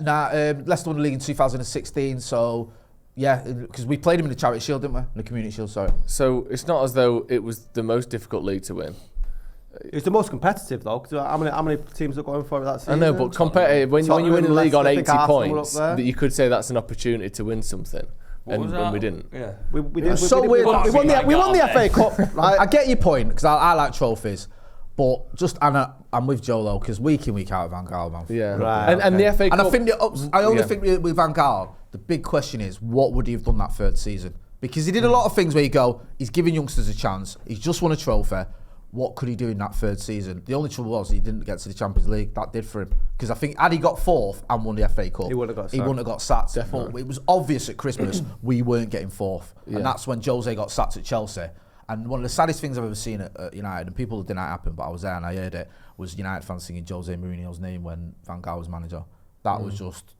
[SPEAKER 1] Leicester won the league in 2016, so yeah, because we played him in the Charity Shield, didn't we? In the Community Shield, sorry.
[SPEAKER 3] So it's not as though it was the most difficult league to win.
[SPEAKER 2] It's the most competitive though, because how many teams are going for it that season?
[SPEAKER 3] I know, but when you win the league on 80 points, that you could say that's an opportunity to win something. And we didn't.
[SPEAKER 2] Yeah.
[SPEAKER 1] It was so weird.
[SPEAKER 2] We won the FA Cup. Right?
[SPEAKER 1] I get your point, because I like trophies. But I'm with Joe though, because week in, week out, Van Gaal, man.
[SPEAKER 3] Yeah, right. And the FA Cup.
[SPEAKER 1] And I think think with Van Gaal, the big question is, what would he have done that third season? Because he did a lot of things where you go, he's giving youngsters a chance. He's just won a trophy. What could he do in that third season? The only trouble was he didn't get to the Champions League. That did for him. Because I think had he got fourth and won the FA Cup, he wouldn't have got sacked. Definitely. But it was obvious at Christmas we weren't getting fourth. Yeah. And that's when Jose got sacked at Chelsea. And one of the saddest things I've ever seen at United, and people didn't happen, but I was there and I heard it, was United fans singing Jose Mourinho's name when Van Gaal was manager. That was just,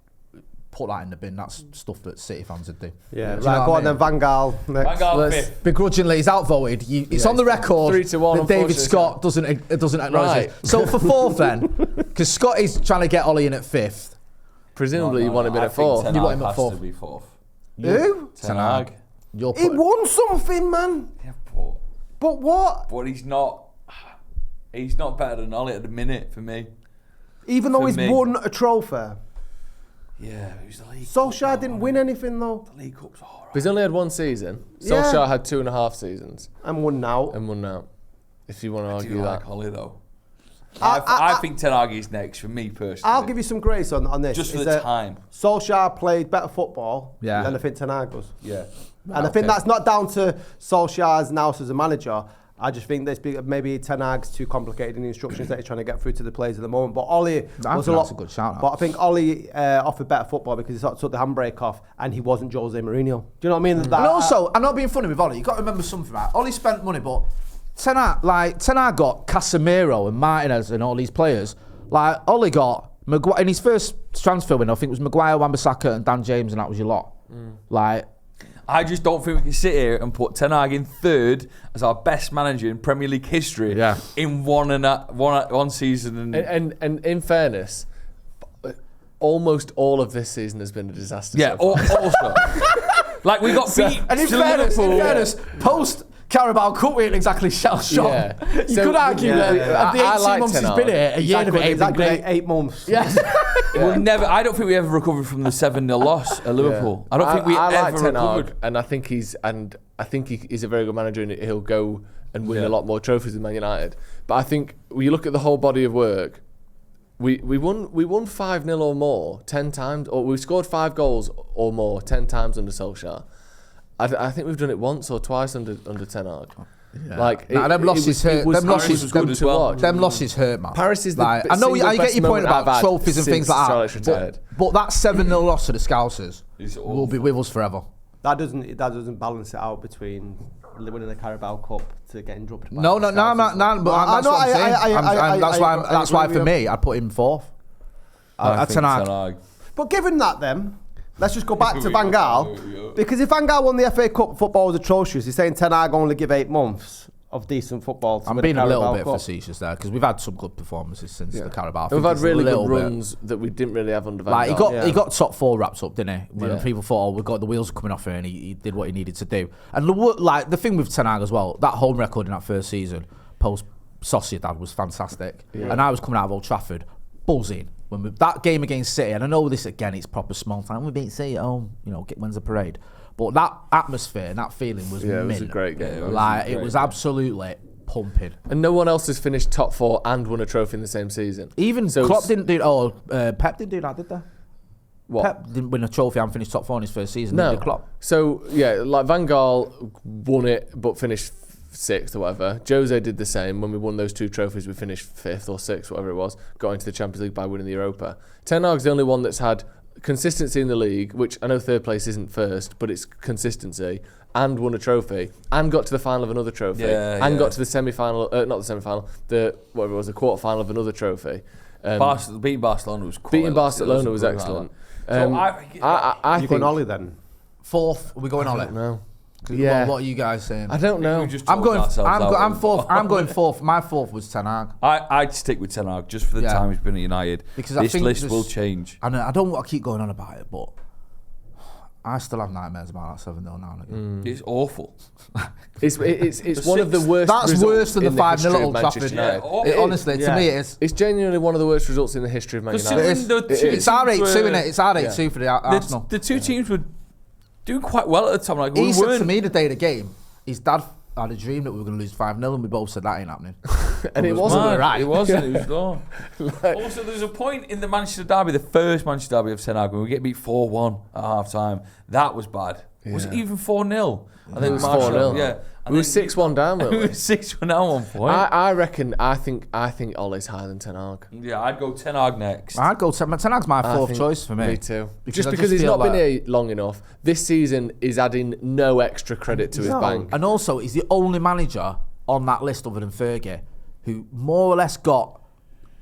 [SPEAKER 1] put that in the bin. That's stuff that City fans would do.
[SPEAKER 2] Yeah, right, go on then, Van Gaal.
[SPEAKER 4] Van Gaal fifth.
[SPEAKER 1] Begrudgingly, he's outvoted. It's on the record
[SPEAKER 3] 3-1
[SPEAKER 1] that David Scott doesn't acknowledge it. So for fourth then, because Scotty's trying to get Ollie in at fifth.
[SPEAKER 3] Presumably you want him in at fourth.
[SPEAKER 4] You want him at fourth. To be fourth.
[SPEAKER 2] Who?
[SPEAKER 4] Ten Hag.
[SPEAKER 2] He won something, man.
[SPEAKER 4] Yeah,
[SPEAKER 2] but what?
[SPEAKER 4] But he's not better than Ollie at the minute for me.
[SPEAKER 2] Even though he's won a trophy.
[SPEAKER 4] Yeah, who's the league?
[SPEAKER 2] Solskjaer didn't win anything though.
[SPEAKER 4] The League Cup's alright.
[SPEAKER 3] But he's only had one season. Solskjaer had 2.5 seasons.
[SPEAKER 2] And won now.
[SPEAKER 3] If you want to argue
[SPEAKER 4] that.
[SPEAKER 3] that.
[SPEAKER 4] Like Ollie though. I think Ten Hag is next for me personally.
[SPEAKER 2] I'll give you some grace on this.
[SPEAKER 4] Just for the time.
[SPEAKER 2] Solskjaer played better football than I think Ten Hag does.
[SPEAKER 4] Yeah.
[SPEAKER 2] And I think that's not down to Solskjaer's nous as a manager. I just think there's maybe Ten Hag's too complicated in the instructions that he's trying to get through to the players at the moment. But Ollie was a lot.
[SPEAKER 1] That's a good shout.
[SPEAKER 2] But I think Ollie offered better football because he sort of took the handbrake off, and he wasn't Jose Mourinho. Do you know what I mean?
[SPEAKER 1] And also, I'm not being funny with Ollie. You got to remember something, right? Ollie spent money, but Ten Hag got Casemiro and Martinez and all these players. Like Ollie got Maguire in his first transfer window. I think it was Maguire, Wan-Bissaka, and Dan James, and that was your lot. Like.
[SPEAKER 4] I just don't think we can sit here and put Ten Hag in third as our best manager in Premier League history in one season.
[SPEAKER 3] And in fairness, almost all of this season has been a disaster.
[SPEAKER 4] Yeah, also. Like we got beat.
[SPEAKER 1] And in fairness, post Carabao Cup we ain't exactly shell-shocked. Yeah. You could argue that the 18 months he's been here, a year of it ain't been great.
[SPEAKER 2] 8 months.
[SPEAKER 1] Yeah.
[SPEAKER 4] We'll never. I don't think we ever recovered from the 7-0 loss at Liverpool. I don't think we ever recovered.
[SPEAKER 3] And I think he's a very good manager, and he'll go and win a lot more trophies than Man United. But I think when you look at the whole body of work, we won 5-0 or more 10 times, or we scored 5 goals or more 10 times under Solskjaer. I think we've done it once or twice under Ten Hag.
[SPEAKER 1] Yeah. Like them losses hurt. Them losses hurt, man.
[SPEAKER 3] Paris is
[SPEAKER 1] like, I know I get your point about trophies and things like that. But that 7-0 loss to the Scousers will be with us forever.
[SPEAKER 2] That doesn't balance it out between winning the Carabao Cup to getting dropped.
[SPEAKER 1] No. But that's what I'm saying. That's why for me, I'd put him fourth. Ten Hag.
[SPEAKER 2] But given that, then. Let's just go back to Van Gaal. Because if Van Gaal won the FA Cup, football was atrocious. He's saying Ten Hag only give 8 months of decent football to
[SPEAKER 1] I'm being a little bit facetious there, because we've had some good performances since the Carabao.
[SPEAKER 3] We've had really good runs that we didn't really have under Van Gaal.
[SPEAKER 1] He got top 4 wrapped up, didn't he? When people thought, we've got the wheels coming off here, and he did what he needed to do. And the thing with Ten Hag as well, that home record in that first season, post Sociedad, was fantastic. Yeah. And I was coming out of Old Trafford, buzzing. that game against City, and I know this again, it's proper small time. We beat City at home, when's the parade? But that atmosphere and that feeling was
[SPEAKER 3] it was a great game.
[SPEAKER 1] It was absolutely pumping.
[SPEAKER 3] And no one else has finished top 4 and won a trophy in the same season.
[SPEAKER 1] Even Klopp didn't do. Pep didn't do that, did they?
[SPEAKER 3] What?
[SPEAKER 1] Pep didn't win a trophy and finish top 4 in his first season.
[SPEAKER 3] No.
[SPEAKER 1] Did Klopp?
[SPEAKER 3] So Van Gaal won it but finished 6th or whatever. Jose did the same. When we won those 2 trophies, we finished 5th or 6th, whatever it was. Got into the Champions League by winning the Europa. Ten Hag's the only one that's had consistency in the league, which I know third place isn't first, but it's consistency, and won a trophy, and got to the final of another trophy, got to the semi-final, not the semi-final, the quarter-final of another trophy.
[SPEAKER 4] Beating Barcelona was cool.
[SPEAKER 3] Beating Barcelona was excellent.
[SPEAKER 4] So
[SPEAKER 3] I
[SPEAKER 2] you going Ollie then?
[SPEAKER 1] 4th? Are we going Ollie?
[SPEAKER 3] No.
[SPEAKER 1] Yeah. What are you guys saying?
[SPEAKER 3] I don't know.
[SPEAKER 1] I'm going 4th. I'm going 4th. My 4th was Ten Hag.
[SPEAKER 4] I'd stick with Ten Hag just for the time he's been at United. Because this list will change.
[SPEAKER 1] I know. I don't want to keep going on about it, but I still have nightmares about that 7-0 now and again.
[SPEAKER 4] It's awful.
[SPEAKER 3] It's one of the worst.
[SPEAKER 1] That's worse than the 5-0 at Old Trafford. Honestly, to me, it is.
[SPEAKER 3] It's genuinely one of the worst results in the history of Man United.
[SPEAKER 1] It's R8-2, isn't it? It's R8-2 for the Arsenal.
[SPEAKER 4] The 2 teams were doing quite well at the time. Like,
[SPEAKER 1] he said to me the day of the game, his dad had a dream that we were going to lose 5-0, and we both said that ain't happening.
[SPEAKER 3] And it wasn't right.
[SPEAKER 4] It wasn't. It was wrong. Also, there's a point in the Manchester derby, the first Manchester derby of Ten Hag, when we get beat 4-1 at half time. That was bad. Was it even 4-0? I think
[SPEAKER 3] it was 4-0.
[SPEAKER 4] Yeah.
[SPEAKER 3] We were 6-1 down, weren't we?
[SPEAKER 4] We were 6-1 down at one point.
[SPEAKER 3] I think Ole's higher than Ten Hag.
[SPEAKER 4] Yeah, I'd go Ten Hag next.
[SPEAKER 1] I'd go Ten Hag's my 4th choice for me.
[SPEAKER 3] Me too. Just because he's not been here long enough. This season is adding no extra credit to his bank.
[SPEAKER 1] And also, he's the only manager on that list other than Fergie who more or less got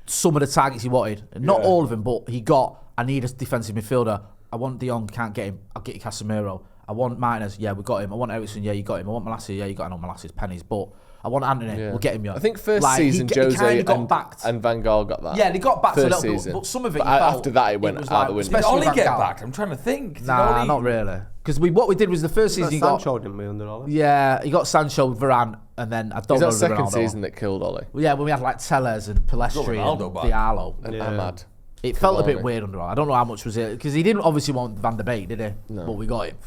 [SPEAKER 1] some of the targets he wanted. Not all of them, but he got, I need a defensive midfielder. I want De Jong, can't get him. I'll get you Casemiro. I want Martinez, we got him. I want Ericsson, you got him. I want Molasses, you got him. Molasses, pennies. But I want Anthony, we'll get him.
[SPEAKER 3] I think first season, Jose and Van Gaal got that.
[SPEAKER 1] Yeah, they got back
[SPEAKER 3] first
[SPEAKER 1] to that,
[SPEAKER 3] season.
[SPEAKER 1] But some of it,
[SPEAKER 3] after that, it went out the window.
[SPEAKER 4] Did Ollie get back? I'm trying to think.
[SPEAKER 1] Nah, not really. Because what we did was the first season he got
[SPEAKER 2] Sancho, didn't we, under Ollie?
[SPEAKER 1] Yeah, he got Sancho, Varane, and then I don't know.
[SPEAKER 3] Is that second season that killed Ollie?
[SPEAKER 1] Well, yeah, when we had like Tellez and Palestri and Diallo
[SPEAKER 3] and Ahmad.
[SPEAKER 1] It felt a bit weird under Ollie. I don't know how much was it because he didn't obviously want Van der Beek, did he? No. But we got him.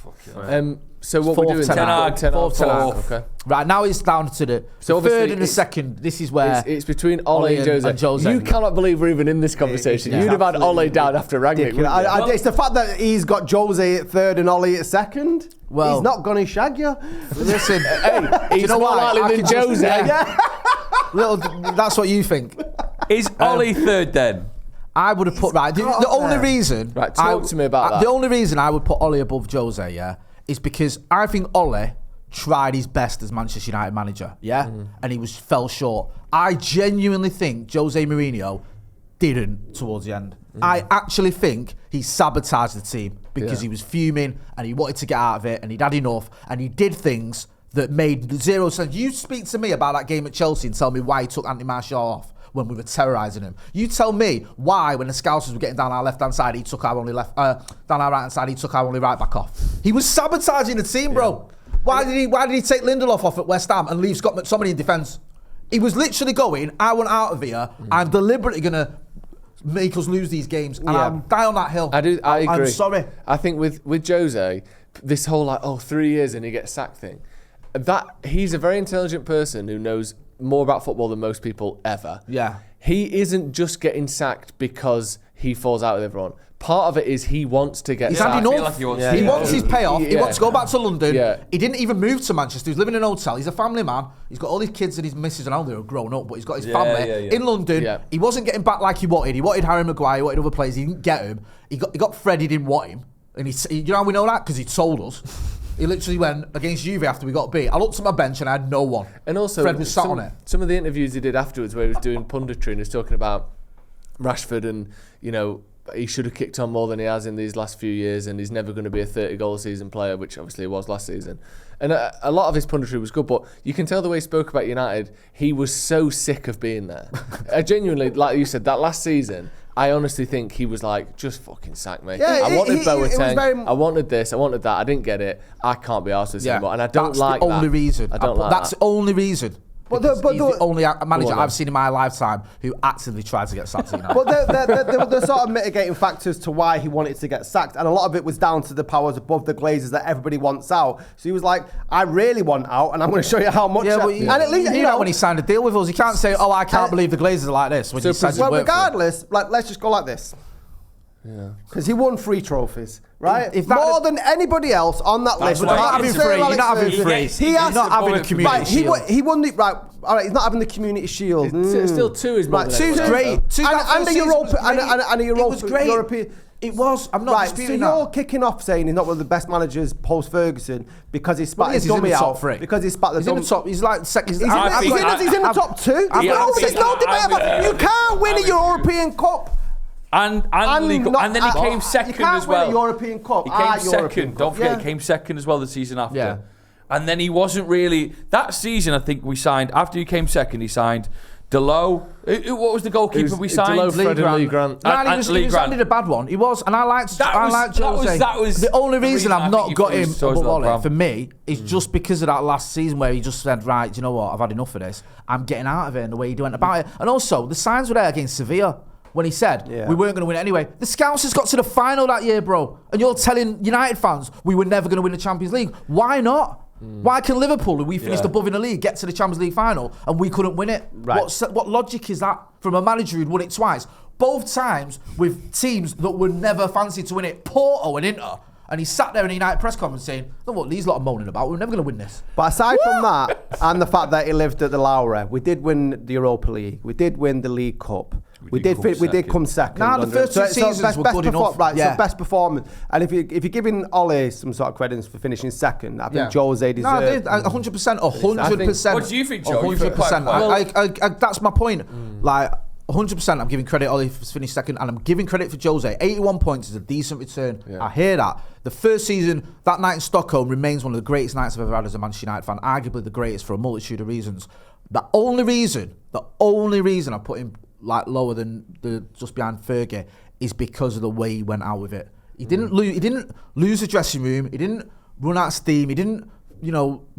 [SPEAKER 3] So what we're doing?
[SPEAKER 4] Ten Hag.
[SPEAKER 3] Okay.
[SPEAKER 1] Right now it's down to the third and the second. This is where
[SPEAKER 3] it's between Ole and Jose. You cannot believe we're even in this conversation. You'd have had Ole down after Rangnick.
[SPEAKER 2] It's the fact that he's got Jose at 3rd and Ole at 2nd. Well, he's not going to shag you.
[SPEAKER 1] Listen,
[SPEAKER 3] he's more likely than Jose.
[SPEAKER 1] That's what you think.
[SPEAKER 4] Is Ole 3rd then?
[SPEAKER 1] I would have put the only reason.
[SPEAKER 3] Right, talk to me about that.
[SPEAKER 1] The only reason I would put Ole above Jose, is because I think Ole tried his best as Manchester United manager, and he fell short. I genuinely think Jose Mourinho didn't towards the end. I actually think he sabotaged the team because he was fuming and he wanted to get out of it and he'd had enough and he did things that made zero sense. You speak to me about that game at Chelsea and tell me why he took Anthony Martial off when we were terrorising him. You tell me why, when the Scousers were getting down our left-hand side, he took our only down our right-hand side, he took our only right back off. He was sabotaging the team, bro. Why did he take Lindelof off at West Ham and leave Scott McTominay in defence? He was literally going, I want out of here. I'm deliberately going to make us lose these games. And I'll die on that hill.
[SPEAKER 3] I agree.
[SPEAKER 1] I'm sorry.
[SPEAKER 3] I think with Jose, this whole 3 years and he gets sacked thing, that he's a very intelligent person who knows more about football than most people ever.
[SPEAKER 1] Yeah.
[SPEAKER 3] He isn't just getting sacked because he falls out with everyone. Part of it is he wants to get sacked.
[SPEAKER 1] He's had enough. He wants his payoff. He wants to go back to London. He didn't even move to Manchester. He's living in a hotel. He's a family man. He's got all his kids and his missus and all they're grown up, but he's got his family in London. He wasn't getting back like he wanted. He wanted Harry Maguire. He wanted other players. He didn't get him. He got Fred. He didn't want him. And you know how we know that? Because he told us. He literally went against Juve after we got beat. I looked at my bench and I had no one.
[SPEAKER 3] And also,
[SPEAKER 1] Fred was sat on it.
[SPEAKER 3] Some of the interviews he did afterwards where he was doing punditry and he was talking about Rashford and, he should have kicked on more than he has in these last few years and he's never going to be a 30-goal-a-season player, which obviously he was last season. And a lot of his punditry was good, but you can tell the way he spoke about United, he was so sick of being there. Genuinely, like you said, that last season, I honestly think he was like, just fucking sack me.
[SPEAKER 1] Yeah,
[SPEAKER 3] I wanted Boateng, I wanted this, I wanted that, I didn't get it, I can't be arsed with this anymore. And I don't like that.
[SPEAKER 1] That's the only reason.
[SPEAKER 3] I don't like
[SPEAKER 1] That's
[SPEAKER 3] that.
[SPEAKER 1] the only reason.
[SPEAKER 2] But
[SPEAKER 1] He's the only manager I've seen in my lifetime who actively tried to get sacked.
[SPEAKER 2] But the sort of mitigating factors to why he wanted to get sacked, and a lot of it was down to the powers above the Glazers that everybody wants out. So he was like, I really want out, and I'm going to show you how much.
[SPEAKER 1] Yeah,
[SPEAKER 2] and at least,
[SPEAKER 1] you know, when he signed a deal with us, you can't say, "Oh, I can't believe the Glazers are like this." When
[SPEAKER 2] regardless, like, let's just go like this. Yeah. Because he won 3 trophies, right?
[SPEAKER 1] If that
[SPEAKER 2] more than anybody else on that list.
[SPEAKER 1] You're not having 3. You're not having 3. He's not having the community shield.
[SPEAKER 2] He won the all right. He's not having the community shield.
[SPEAKER 3] Still 2 is more.
[SPEAKER 2] Right, 2's great. And the Europa.
[SPEAKER 1] It was great.
[SPEAKER 2] European.
[SPEAKER 1] It was. I'm not disputing that.
[SPEAKER 2] So you're kicking off saying he's not one of the best managers post Ferguson because he spat his dummy out. Because he spat the dummy.
[SPEAKER 1] He's in the top. He's like second.
[SPEAKER 2] He's in the top 2. There's no debate about it. You can't win a European Cup.
[SPEAKER 4] And then he came second as well.
[SPEAKER 2] Win a European Cup.
[SPEAKER 4] He came second. Don't forget, he came second as well the season after.
[SPEAKER 1] Yeah.
[SPEAKER 4] And then he wasn't really that season. I think we signed after he came second. He signed Delo. What was the goalkeeper we signed?
[SPEAKER 3] Delo, Fred, and Lee Grant.
[SPEAKER 1] He only a bad one. He was, and I liked Jose.
[SPEAKER 4] That was
[SPEAKER 1] the only reason I've not got him above Ollie for me is just because of that last season where he just said, right, do you know what? I've had enough of this. I'm getting out of it, and the way he went about it. And also, the signs were there against Sevilla. When he said we weren't going to win it anyway. The Scouts has got to the final that year, bro. And you're telling United fans we were never going to win the Champions League. Why not? Why can Liverpool, who we finished above in the league, get to the Champions League final and we couldn't win it? Right. What logic is that from a manager who'd won it twice? Both times with teams that were never fancied to win it, Porto and Inter. And he sat there in a United press conference saying, look what these lot are moaning about, we're never going to win this.
[SPEAKER 2] But aside from that, and the fact that he lived at the Lowry, we did win the Europa League, we did win the League Cup. We did come second.
[SPEAKER 1] Nah, the first 2 seasons were good enough.
[SPEAKER 2] Right, so best performance. And if you're giving Ollie some sort of credit for finishing second, I think Jose deserved.
[SPEAKER 1] No, 100%, 100%.
[SPEAKER 4] What do you think, Joe?
[SPEAKER 1] 100%. That's my point. Like, 100%, I'm giving credit Ollie for finishing second, and I'm giving credit for Jose. 81 points is a decent return. Yeah. I hear that. The first season, that night in Stockholm remains one of the greatest nights I've ever had as a Manchester United fan. Arguably the greatest for a multitude of reasons. The only reason I put him like lower than the just behind Fergie is because of the way he went out with it. He didn't lose the dressing room. He didn't run out of steam. He didn't,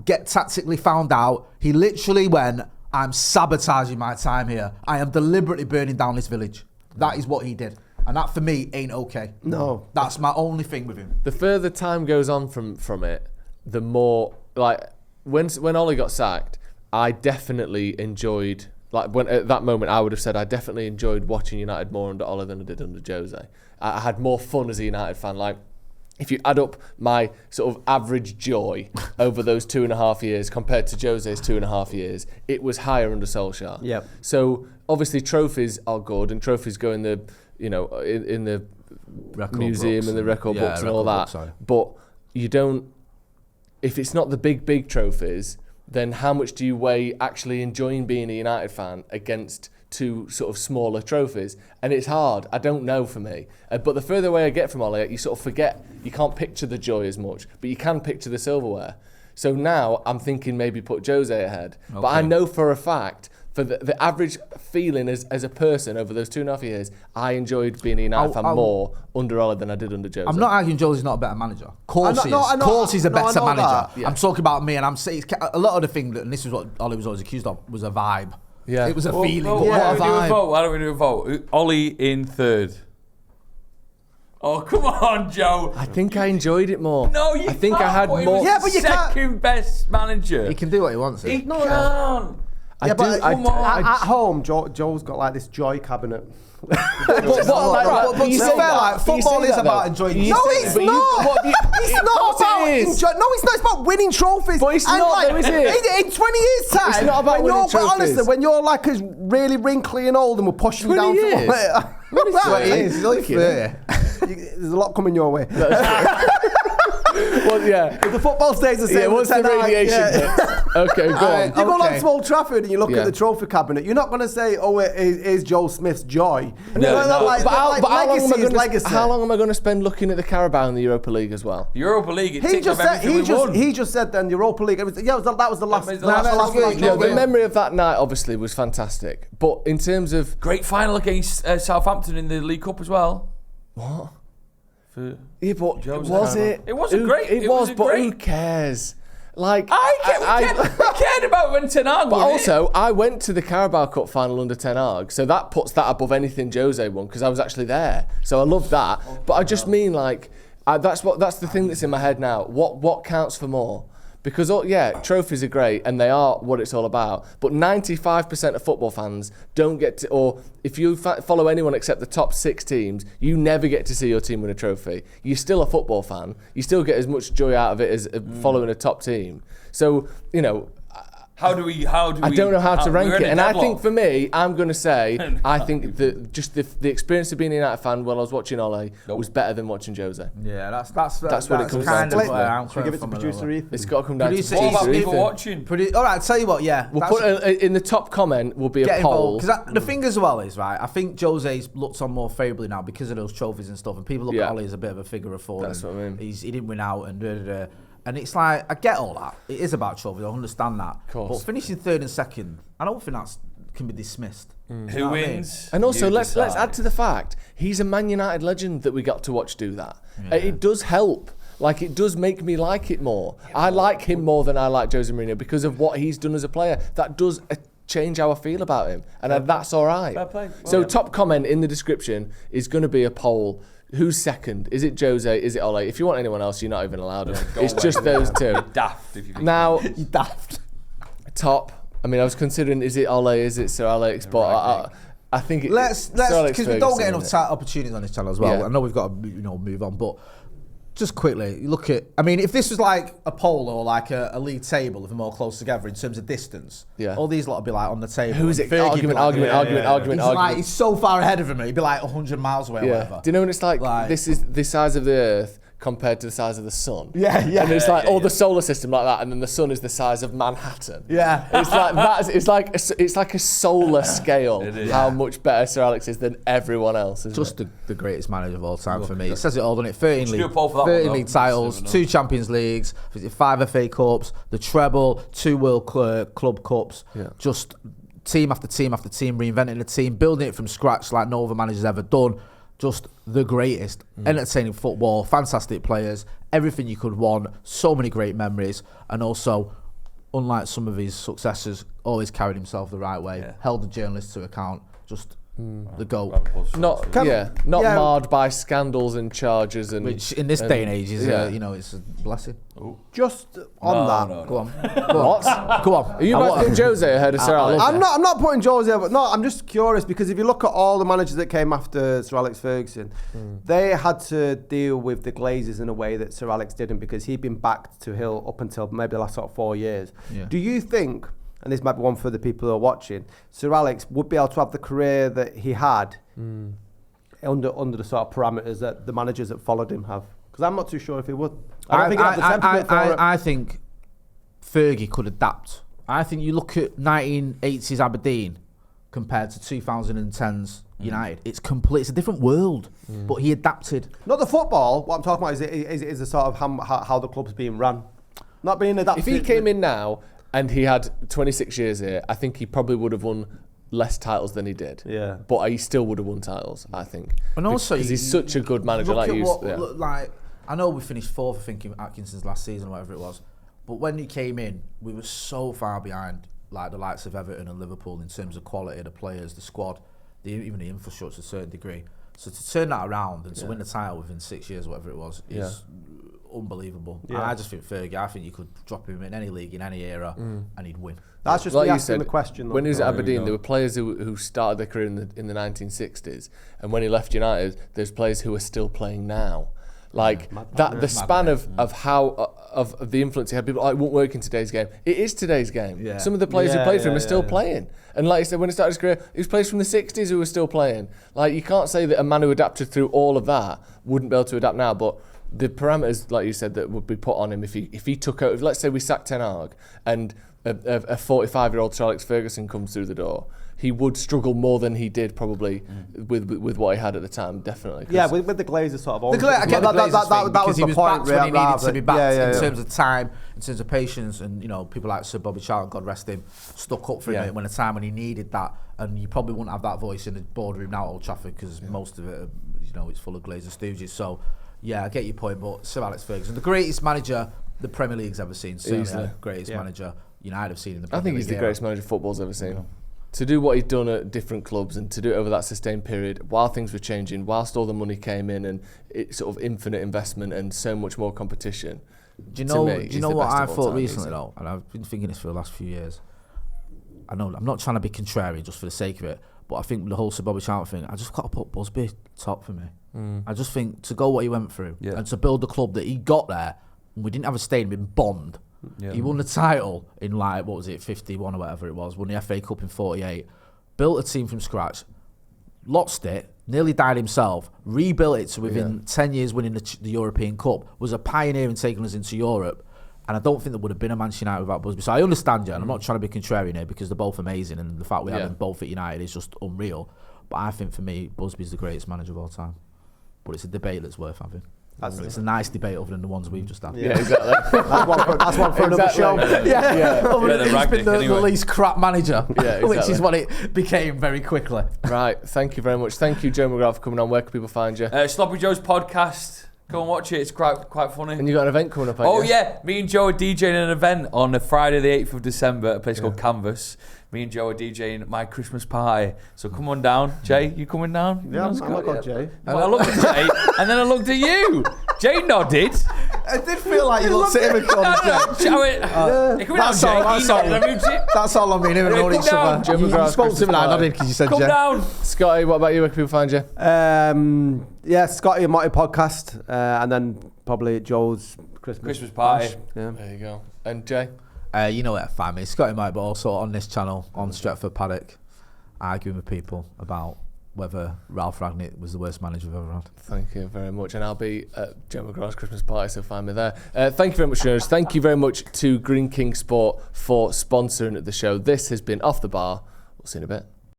[SPEAKER 1] get tactically found out. He literally went, I'm sabotaging my time here. I am deliberately burning down this village. That is what he did. And that for me ain't okay.
[SPEAKER 2] No.
[SPEAKER 1] That's my only thing with him.
[SPEAKER 3] The further time goes on from it, the more, like, when Ollie got sacked, I definitely enjoyed, like, when at that moment I would have said I definitely enjoyed watching United more under Ollie than I did under Jose. I had more fun as a United fan. Like, if you add up my sort of average joy over those 2.5 years compared to Jose's 2.5 years, it was higher under Solskjaer.
[SPEAKER 2] Yep.
[SPEAKER 3] So obviously trophies are good, and trophies go in the, in the
[SPEAKER 1] record
[SPEAKER 3] museum
[SPEAKER 1] books
[SPEAKER 3] and the record books and all that.
[SPEAKER 1] Books,
[SPEAKER 3] but you don't. If it's not the big trophies, then how much do you weigh actually enjoying being a United fan against 2 sort of smaller trophies? And it's hard. I don't know for me. But the further away I get from Ollie, you sort of forget. You can't picture the joy as much, but you can picture the silverware. So now I'm thinking maybe put Jose ahead. Okay. But I know for a fact, for the average feeling as a person over those 2.5 years, I enjoyed being a United fan more under Ollie than I did under Jose.
[SPEAKER 1] I'm not arguing Jose's not a better manager. Of course he is. Of course he's a better manager. Yeah. I'm talking about me, and I'm saying a lot of the thing, and this is what Ollie was always accused of, was a vibe. Yeah. It was a feeling. What a vibe.
[SPEAKER 4] Why don't we do a vote? Ollie in third. Oh, come on, Joe.
[SPEAKER 3] I think I enjoyed it more.
[SPEAKER 4] No, you
[SPEAKER 3] I think
[SPEAKER 4] can't.
[SPEAKER 3] I had more.
[SPEAKER 4] Yeah, but you second best manager.
[SPEAKER 1] He can do what he wants.
[SPEAKER 4] He can't.
[SPEAKER 2] At home, Joe's got like this joy cabinet.
[SPEAKER 1] But football is about enjoying.
[SPEAKER 2] No, it's not. It's not about enjoying. No, it's not. It's about winning trophies.
[SPEAKER 3] But it's not, though, is it?
[SPEAKER 2] In 20 years' time,
[SPEAKER 3] it's not about winning trophies.
[SPEAKER 2] Honestly, when you're like really wrinkly and old and we're pushing you down to
[SPEAKER 1] what is 20 years? He's only 30.
[SPEAKER 2] There's a lot coming your way.
[SPEAKER 3] Well, yeah.
[SPEAKER 2] If the football stays the same.
[SPEAKER 3] Yeah, what's the radiation bit? Okay, go on.
[SPEAKER 2] You go like to Old Trafford and you look at the trophy cabinet. You're not going to say, "Oh, it is Joe Smith's joy."
[SPEAKER 3] How long am I going to spend looking at the Carabao in the Europa League as well?
[SPEAKER 4] The Europa League. He
[SPEAKER 2] just said then the Europa League. That was the last.
[SPEAKER 3] The memory of that night obviously was fantastic, but in terms of
[SPEAKER 4] great final against Southampton in the League Cup as well.
[SPEAKER 3] What? Yeah, but was it?
[SPEAKER 4] It wasn't great.
[SPEAKER 3] It was, but who cares? Like
[SPEAKER 4] I cared about when Ten Hag
[SPEAKER 3] But
[SPEAKER 4] won
[SPEAKER 3] also, I went to the Carabao Cup final under Ten Hag, so that puts that above anything Jose won because I was actually there. So I love that. But I just mean like that's the thing that's in my head now. What counts for more? Because trophies are great and they are what it's all about. But 95% of football fans don't get to, or if you follow anyone except the top 6 teams, you never get to see your team win a trophy. You're still a football fan. You still get as much joy out of it as following a top team. So
[SPEAKER 4] How do we?
[SPEAKER 3] I don't know how to rank it, and I think for me, I'm going to say I think that just the experience of being a United fan while I was watching Ole was better than watching Jose.
[SPEAKER 1] Yeah, that's
[SPEAKER 3] what it comes down to.
[SPEAKER 2] Should we give it to producer Ethan?
[SPEAKER 3] It's got to come down to
[SPEAKER 4] What about people
[SPEAKER 3] Ethan.
[SPEAKER 4] watching?
[SPEAKER 1] All right, tell you what, yeah.
[SPEAKER 3] We'll put in the top comment will be a poll.
[SPEAKER 1] Because the thing as well is, right, I think Jose's looked on more favourably now because of those trophies and stuff, and people look at Ole as a bit of a figure of 4.
[SPEAKER 3] That's what I mean.
[SPEAKER 1] He didn't win out and and it's like, I get all that. It is about trophies, I understand that.
[SPEAKER 3] Of course.
[SPEAKER 1] But finishing 3rd and 2nd, I don't think that can be dismissed.
[SPEAKER 4] Who wins?
[SPEAKER 3] And also,
[SPEAKER 4] You
[SPEAKER 3] let's
[SPEAKER 4] decide.
[SPEAKER 3] add to the fact he's a Man United legend that we got to watch do that. It does help. Like, it does make me like it more. I like him more than I like Jose Mourinho because of what he's done as a player. That does change how I feel about him, and that's all right.
[SPEAKER 4] Fair play.
[SPEAKER 3] So, top comment in the description is going to be a poll. Who's second? Is it Jose? Is it Ole? If you want anyone else, you're not even allowed. It's just those 2.
[SPEAKER 4] Daft. If you think
[SPEAKER 3] Now,
[SPEAKER 1] You daft.
[SPEAKER 3] top. I mean, I was considering, is it Ole? Is it Sir Alex? But I think
[SPEAKER 1] Let's
[SPEAKER 3] Sir Alex
[SPEAKER 1] because we don't get
[SPEAKER 3] Ferguson,
[SPEAKER 1] enough opportunities on this channel as well.
[SPEAKER 3] Yeah.
[SPEAKER 1] I know we've got to move on, but just quickly, you look at. I mean, if this was like a poll or like a league table, if they're more close together in terms of distance,
[SPEAKER 3] all
[SPEAKER 1] these lot would be like on the table.
[SPEAKER 3] Who is it?
[SPEAKER 1] Fergie would
[SPEAKER 3] Argument.
[SPEAKER 1] He's like, he's so far ahead of him. He'd be like 100 miles away or whatever.
[SPEAKER 3] Do you know when it's like this is the size of the Earth compared to the size of the sun?
[SPEAKER 1] Yeah.
[SPEAKER 3] And it's like the solar system like that, and then the sun is the size of Manhattan.
[SPEAKER 1] Yeah.
[SPEAKER 3] It's like that. It's like a solar scale. How much better Sir Alex is than everyone else.
[SPEAKER 1] Just the greatest manager of all time for me. It says it all, doesn't it? 13
[SPEAKER 4] do a poll for that
[SPEAKER 1] 13
[SPEAKER 4] one,
[SPEAKER 1] league
[SPEAKER 4] though.
[SPEAKER 1] titles, 2 Champions Leagues, 5 FA Cups, the treble, 2 World Club Cups.
[SPEAKER 3] Yeah.
[SPEAKER 1] Just team after team after team, reinventing the team, building it from scratch like no other manager's ever done. Just the greatest. Entertaining football, fantastic players, everything you could want, so many great memories, and also, unlike some of his successors, always carried himself the right way, held the journalists to account, just the GOAT.
[SPEAKER 3] not marred by scandals and charges, and
[SPEAKER 1] Which in this day and age is, it's a blessing.
[SPEAKER 2] Just on that.
[SPEAKER 4] No.
[SPEAKER 1] Go on.
[SPEAKER 3] What?
[SPEAKER 1] Go on.
[SPEAKER 3] Are you about to put Jose ahead of Sir Alex?
[SPEAKER 2] I'm not putting Jose over. No, I'm just curious because if you look at all the managers that came after Sir Alex Ferguson, they had to deal with the Glazers in a way that Sir Alex didn't because he'd been backed to Hill up until maybe the last 4 years.
[SPEAKER 1] Yeah.
[SPEAKER 2] Do you think, and this might be one for the people who are watching, Sir Alex would be able to have the career that he had under the sort of parameters that the managers that followed him have? Because I'm not too sure if he would. I don't think he'd have the temperament for it.
[SPEAKER 1] I think Fergie could adapt. I think you look at 1980s Aberdeen compared to 2010s United. It's a different world. But he adapted.
[SPEAKER 2] Not the football. What I'm talking about is the sort of how the club's being run. Not being adapted.
[SPEAKER 3] If he came in now and he had 26 years here, I think he probably would have won less titles than he did.
[SPEAKER 2] Yeah.
[SPEAKER 3] But he still would have won titles, I think.
[SPEAKER 1] And also,
[SPEAKER 3] because he's such a good manager.
[SPEAKER 1] Look
[SPEAKER 3] Like
[SPEAKER 1] at
[SPEAKER 3] you,
[SPEAKER 1] like I know we finished 4th, I think, in Atkinson's last season, or whatever it was. But when he came in, we were so far behind, like the likes of Everton and Liverpool, in terms of quality of the players, the squad, even the infrastructure to a certain degree. So to turn that around and to win the title within 6 years, whatever it was, is unbelievable.
[SPEAKER 2] Yeah.
[SPEAKER 1] And I just think Fergie, I think you could drop him in any league, in any era, and he'd win.
[SPEAKER 2] That's just
[SPEAKER 3] like
[SPEAKER 2] me
[SPEAKER 3] you
[SPEAKER 2] asking
[SPEAKER 3] said,
[SPEAKER 2] the question.
[SPEAKER 3] When he was at Aberdeen,
[SPEAKER 4] go.
[SPEAKER 3] there were players who started their career in the 1960s, and when he left United, there's players who are still playing now. Like the span of how of the influence he had. People like, it won't work in today's game. It is today's game.
[SPEAKER 1] Yeah.
[SPEAKER 3] Some of the players who played for him are still playing. And like I said, when he started his career, he was players from the 60s who were still playing. Like, you can't say that a man who adapted through all of that wouldn't be able to adapt now. But the parameters, like you said, that would be put on him if he took over. Let's say we sacked Ten Hag and a 45-year-old Sir Alex Ferguson comes through the door, he would struggle more than he did probably with what he had at the time, definitely.
[SPEAKER 2] Yeah, with the Glazers sort of.
[SPEAKER 1] I get the Glazers thing,
[SPEAKER 2] that was
[SPEAKER 1] because he
[SPEAKER 2] the
[SPEAKER 1] was
[SPEAKER 2] point.
[SPEAKER 1] backed when he needed to be backed in terms
[SPEAKER 2] of.
[SPEAKER 1] of time, in terms of patience, and people like Sir Bobby Charlton, God rest him, stuck up for him when a time when he needed that, and you probably wouldn't have that voice in the boardroom now at Old Trafford because most of it are it's full of Glazer stooges. So, yeah, I get your point, but Sir Alex Ferguson, the greatest manager the Premier League's ever seen. Certainly the greatest manager United have seen in the Premier League.
[SPEAKER 3] I think he's the greatest manager football's ever seen. To do what he'd done at different clubs and to do it over that sustained period while things were changing, whilst all the money came in and it's sort of infinite investment and so much more competition.
[SPEAKER 1] Do you know what I thought recently though? And I've been thinking this for the last few years. I know I'm not trying to be contrarian just for the sake of it, but I think the whole Sir Bobby Charlton thing, I just got to put Busby top for me. I just think to go what he went through and to build the club that he got there, we didn't have a stadium in Bond. Yeah. He won the title in 51 or whatever it was, won the FA Cup in 48, built a team from scratch, lost it, nearly died himself, rebuilt it to within 10 years winning the European Cup, was a pioneer in taking us into Europe, and I don't think there would have been a Manchester United without Busby. So I understand you, and I'm not trying to be contrarian here because they're both amazing, and the fact we have them both at United is just unreal. But I think for me, Busby's the greatest manager of all time. But it's a debate that's worth having. It's a nice debate other than the ones we've just had.
[SPEAKER 3] Yeah, exactly.
[SPEAKER 2] that's one for another show.
[SPEAKER 1] He's been the least crap manager, which is what it became very quickly.
[SPEAKER 3] Right, thank you very much. Thank you, Joe Mcgrath, for coming on. Where can people find you?
[SPEAKER 4] Sloppy Joe's podcast. Go and watch it. It's quite funny.
[SPEAKER 3] And you got an event coming up, haven't you?
[SPEAKER 4] Yeah. Me and Joe are DJing an event on the Friday the 8th of December at a place called Canvas. Me and Joe are DJing my Christmas party. So come on down. Jay, you coming down?
[SPEAKER 2] Yeah, I'm not Jay.
[SPEAKER 4] Well, I looked at Jay and then I looked at you. Jay nodded.
[SPEAKER 1] I did feel like you looked at him and called Jay. That's all I mean. Him and all each other. You spoke to him and I nodded because you said Jay.
[SPEAKER 4] Come down.
[SPEAKER 3] Scotty, what about you? Where can people find you?
[SPEAKER 2] Scotty and Motty podcast, and then probably Joe's Christmas
[SPEAKER 4] party.
[SPEAKER 2] Yeah.
[SPEAKER 3] There you go. And Jay?
[SPEAKER 1] You know where to find me. Scotty Mike, but also on this channel, on Stretford Paddock, arguing with people about whether Ralph Rangnick was the worst manager we've ever had.
[SPEAKER 3] Thank you very much. And I'll be at Joe McGrath's Christmas party, so find me there. Thank you very much, Jonas. Thank you very much to Green King Sport for sponsoring the show. This has been Off the Bar. We'll see you in a bit.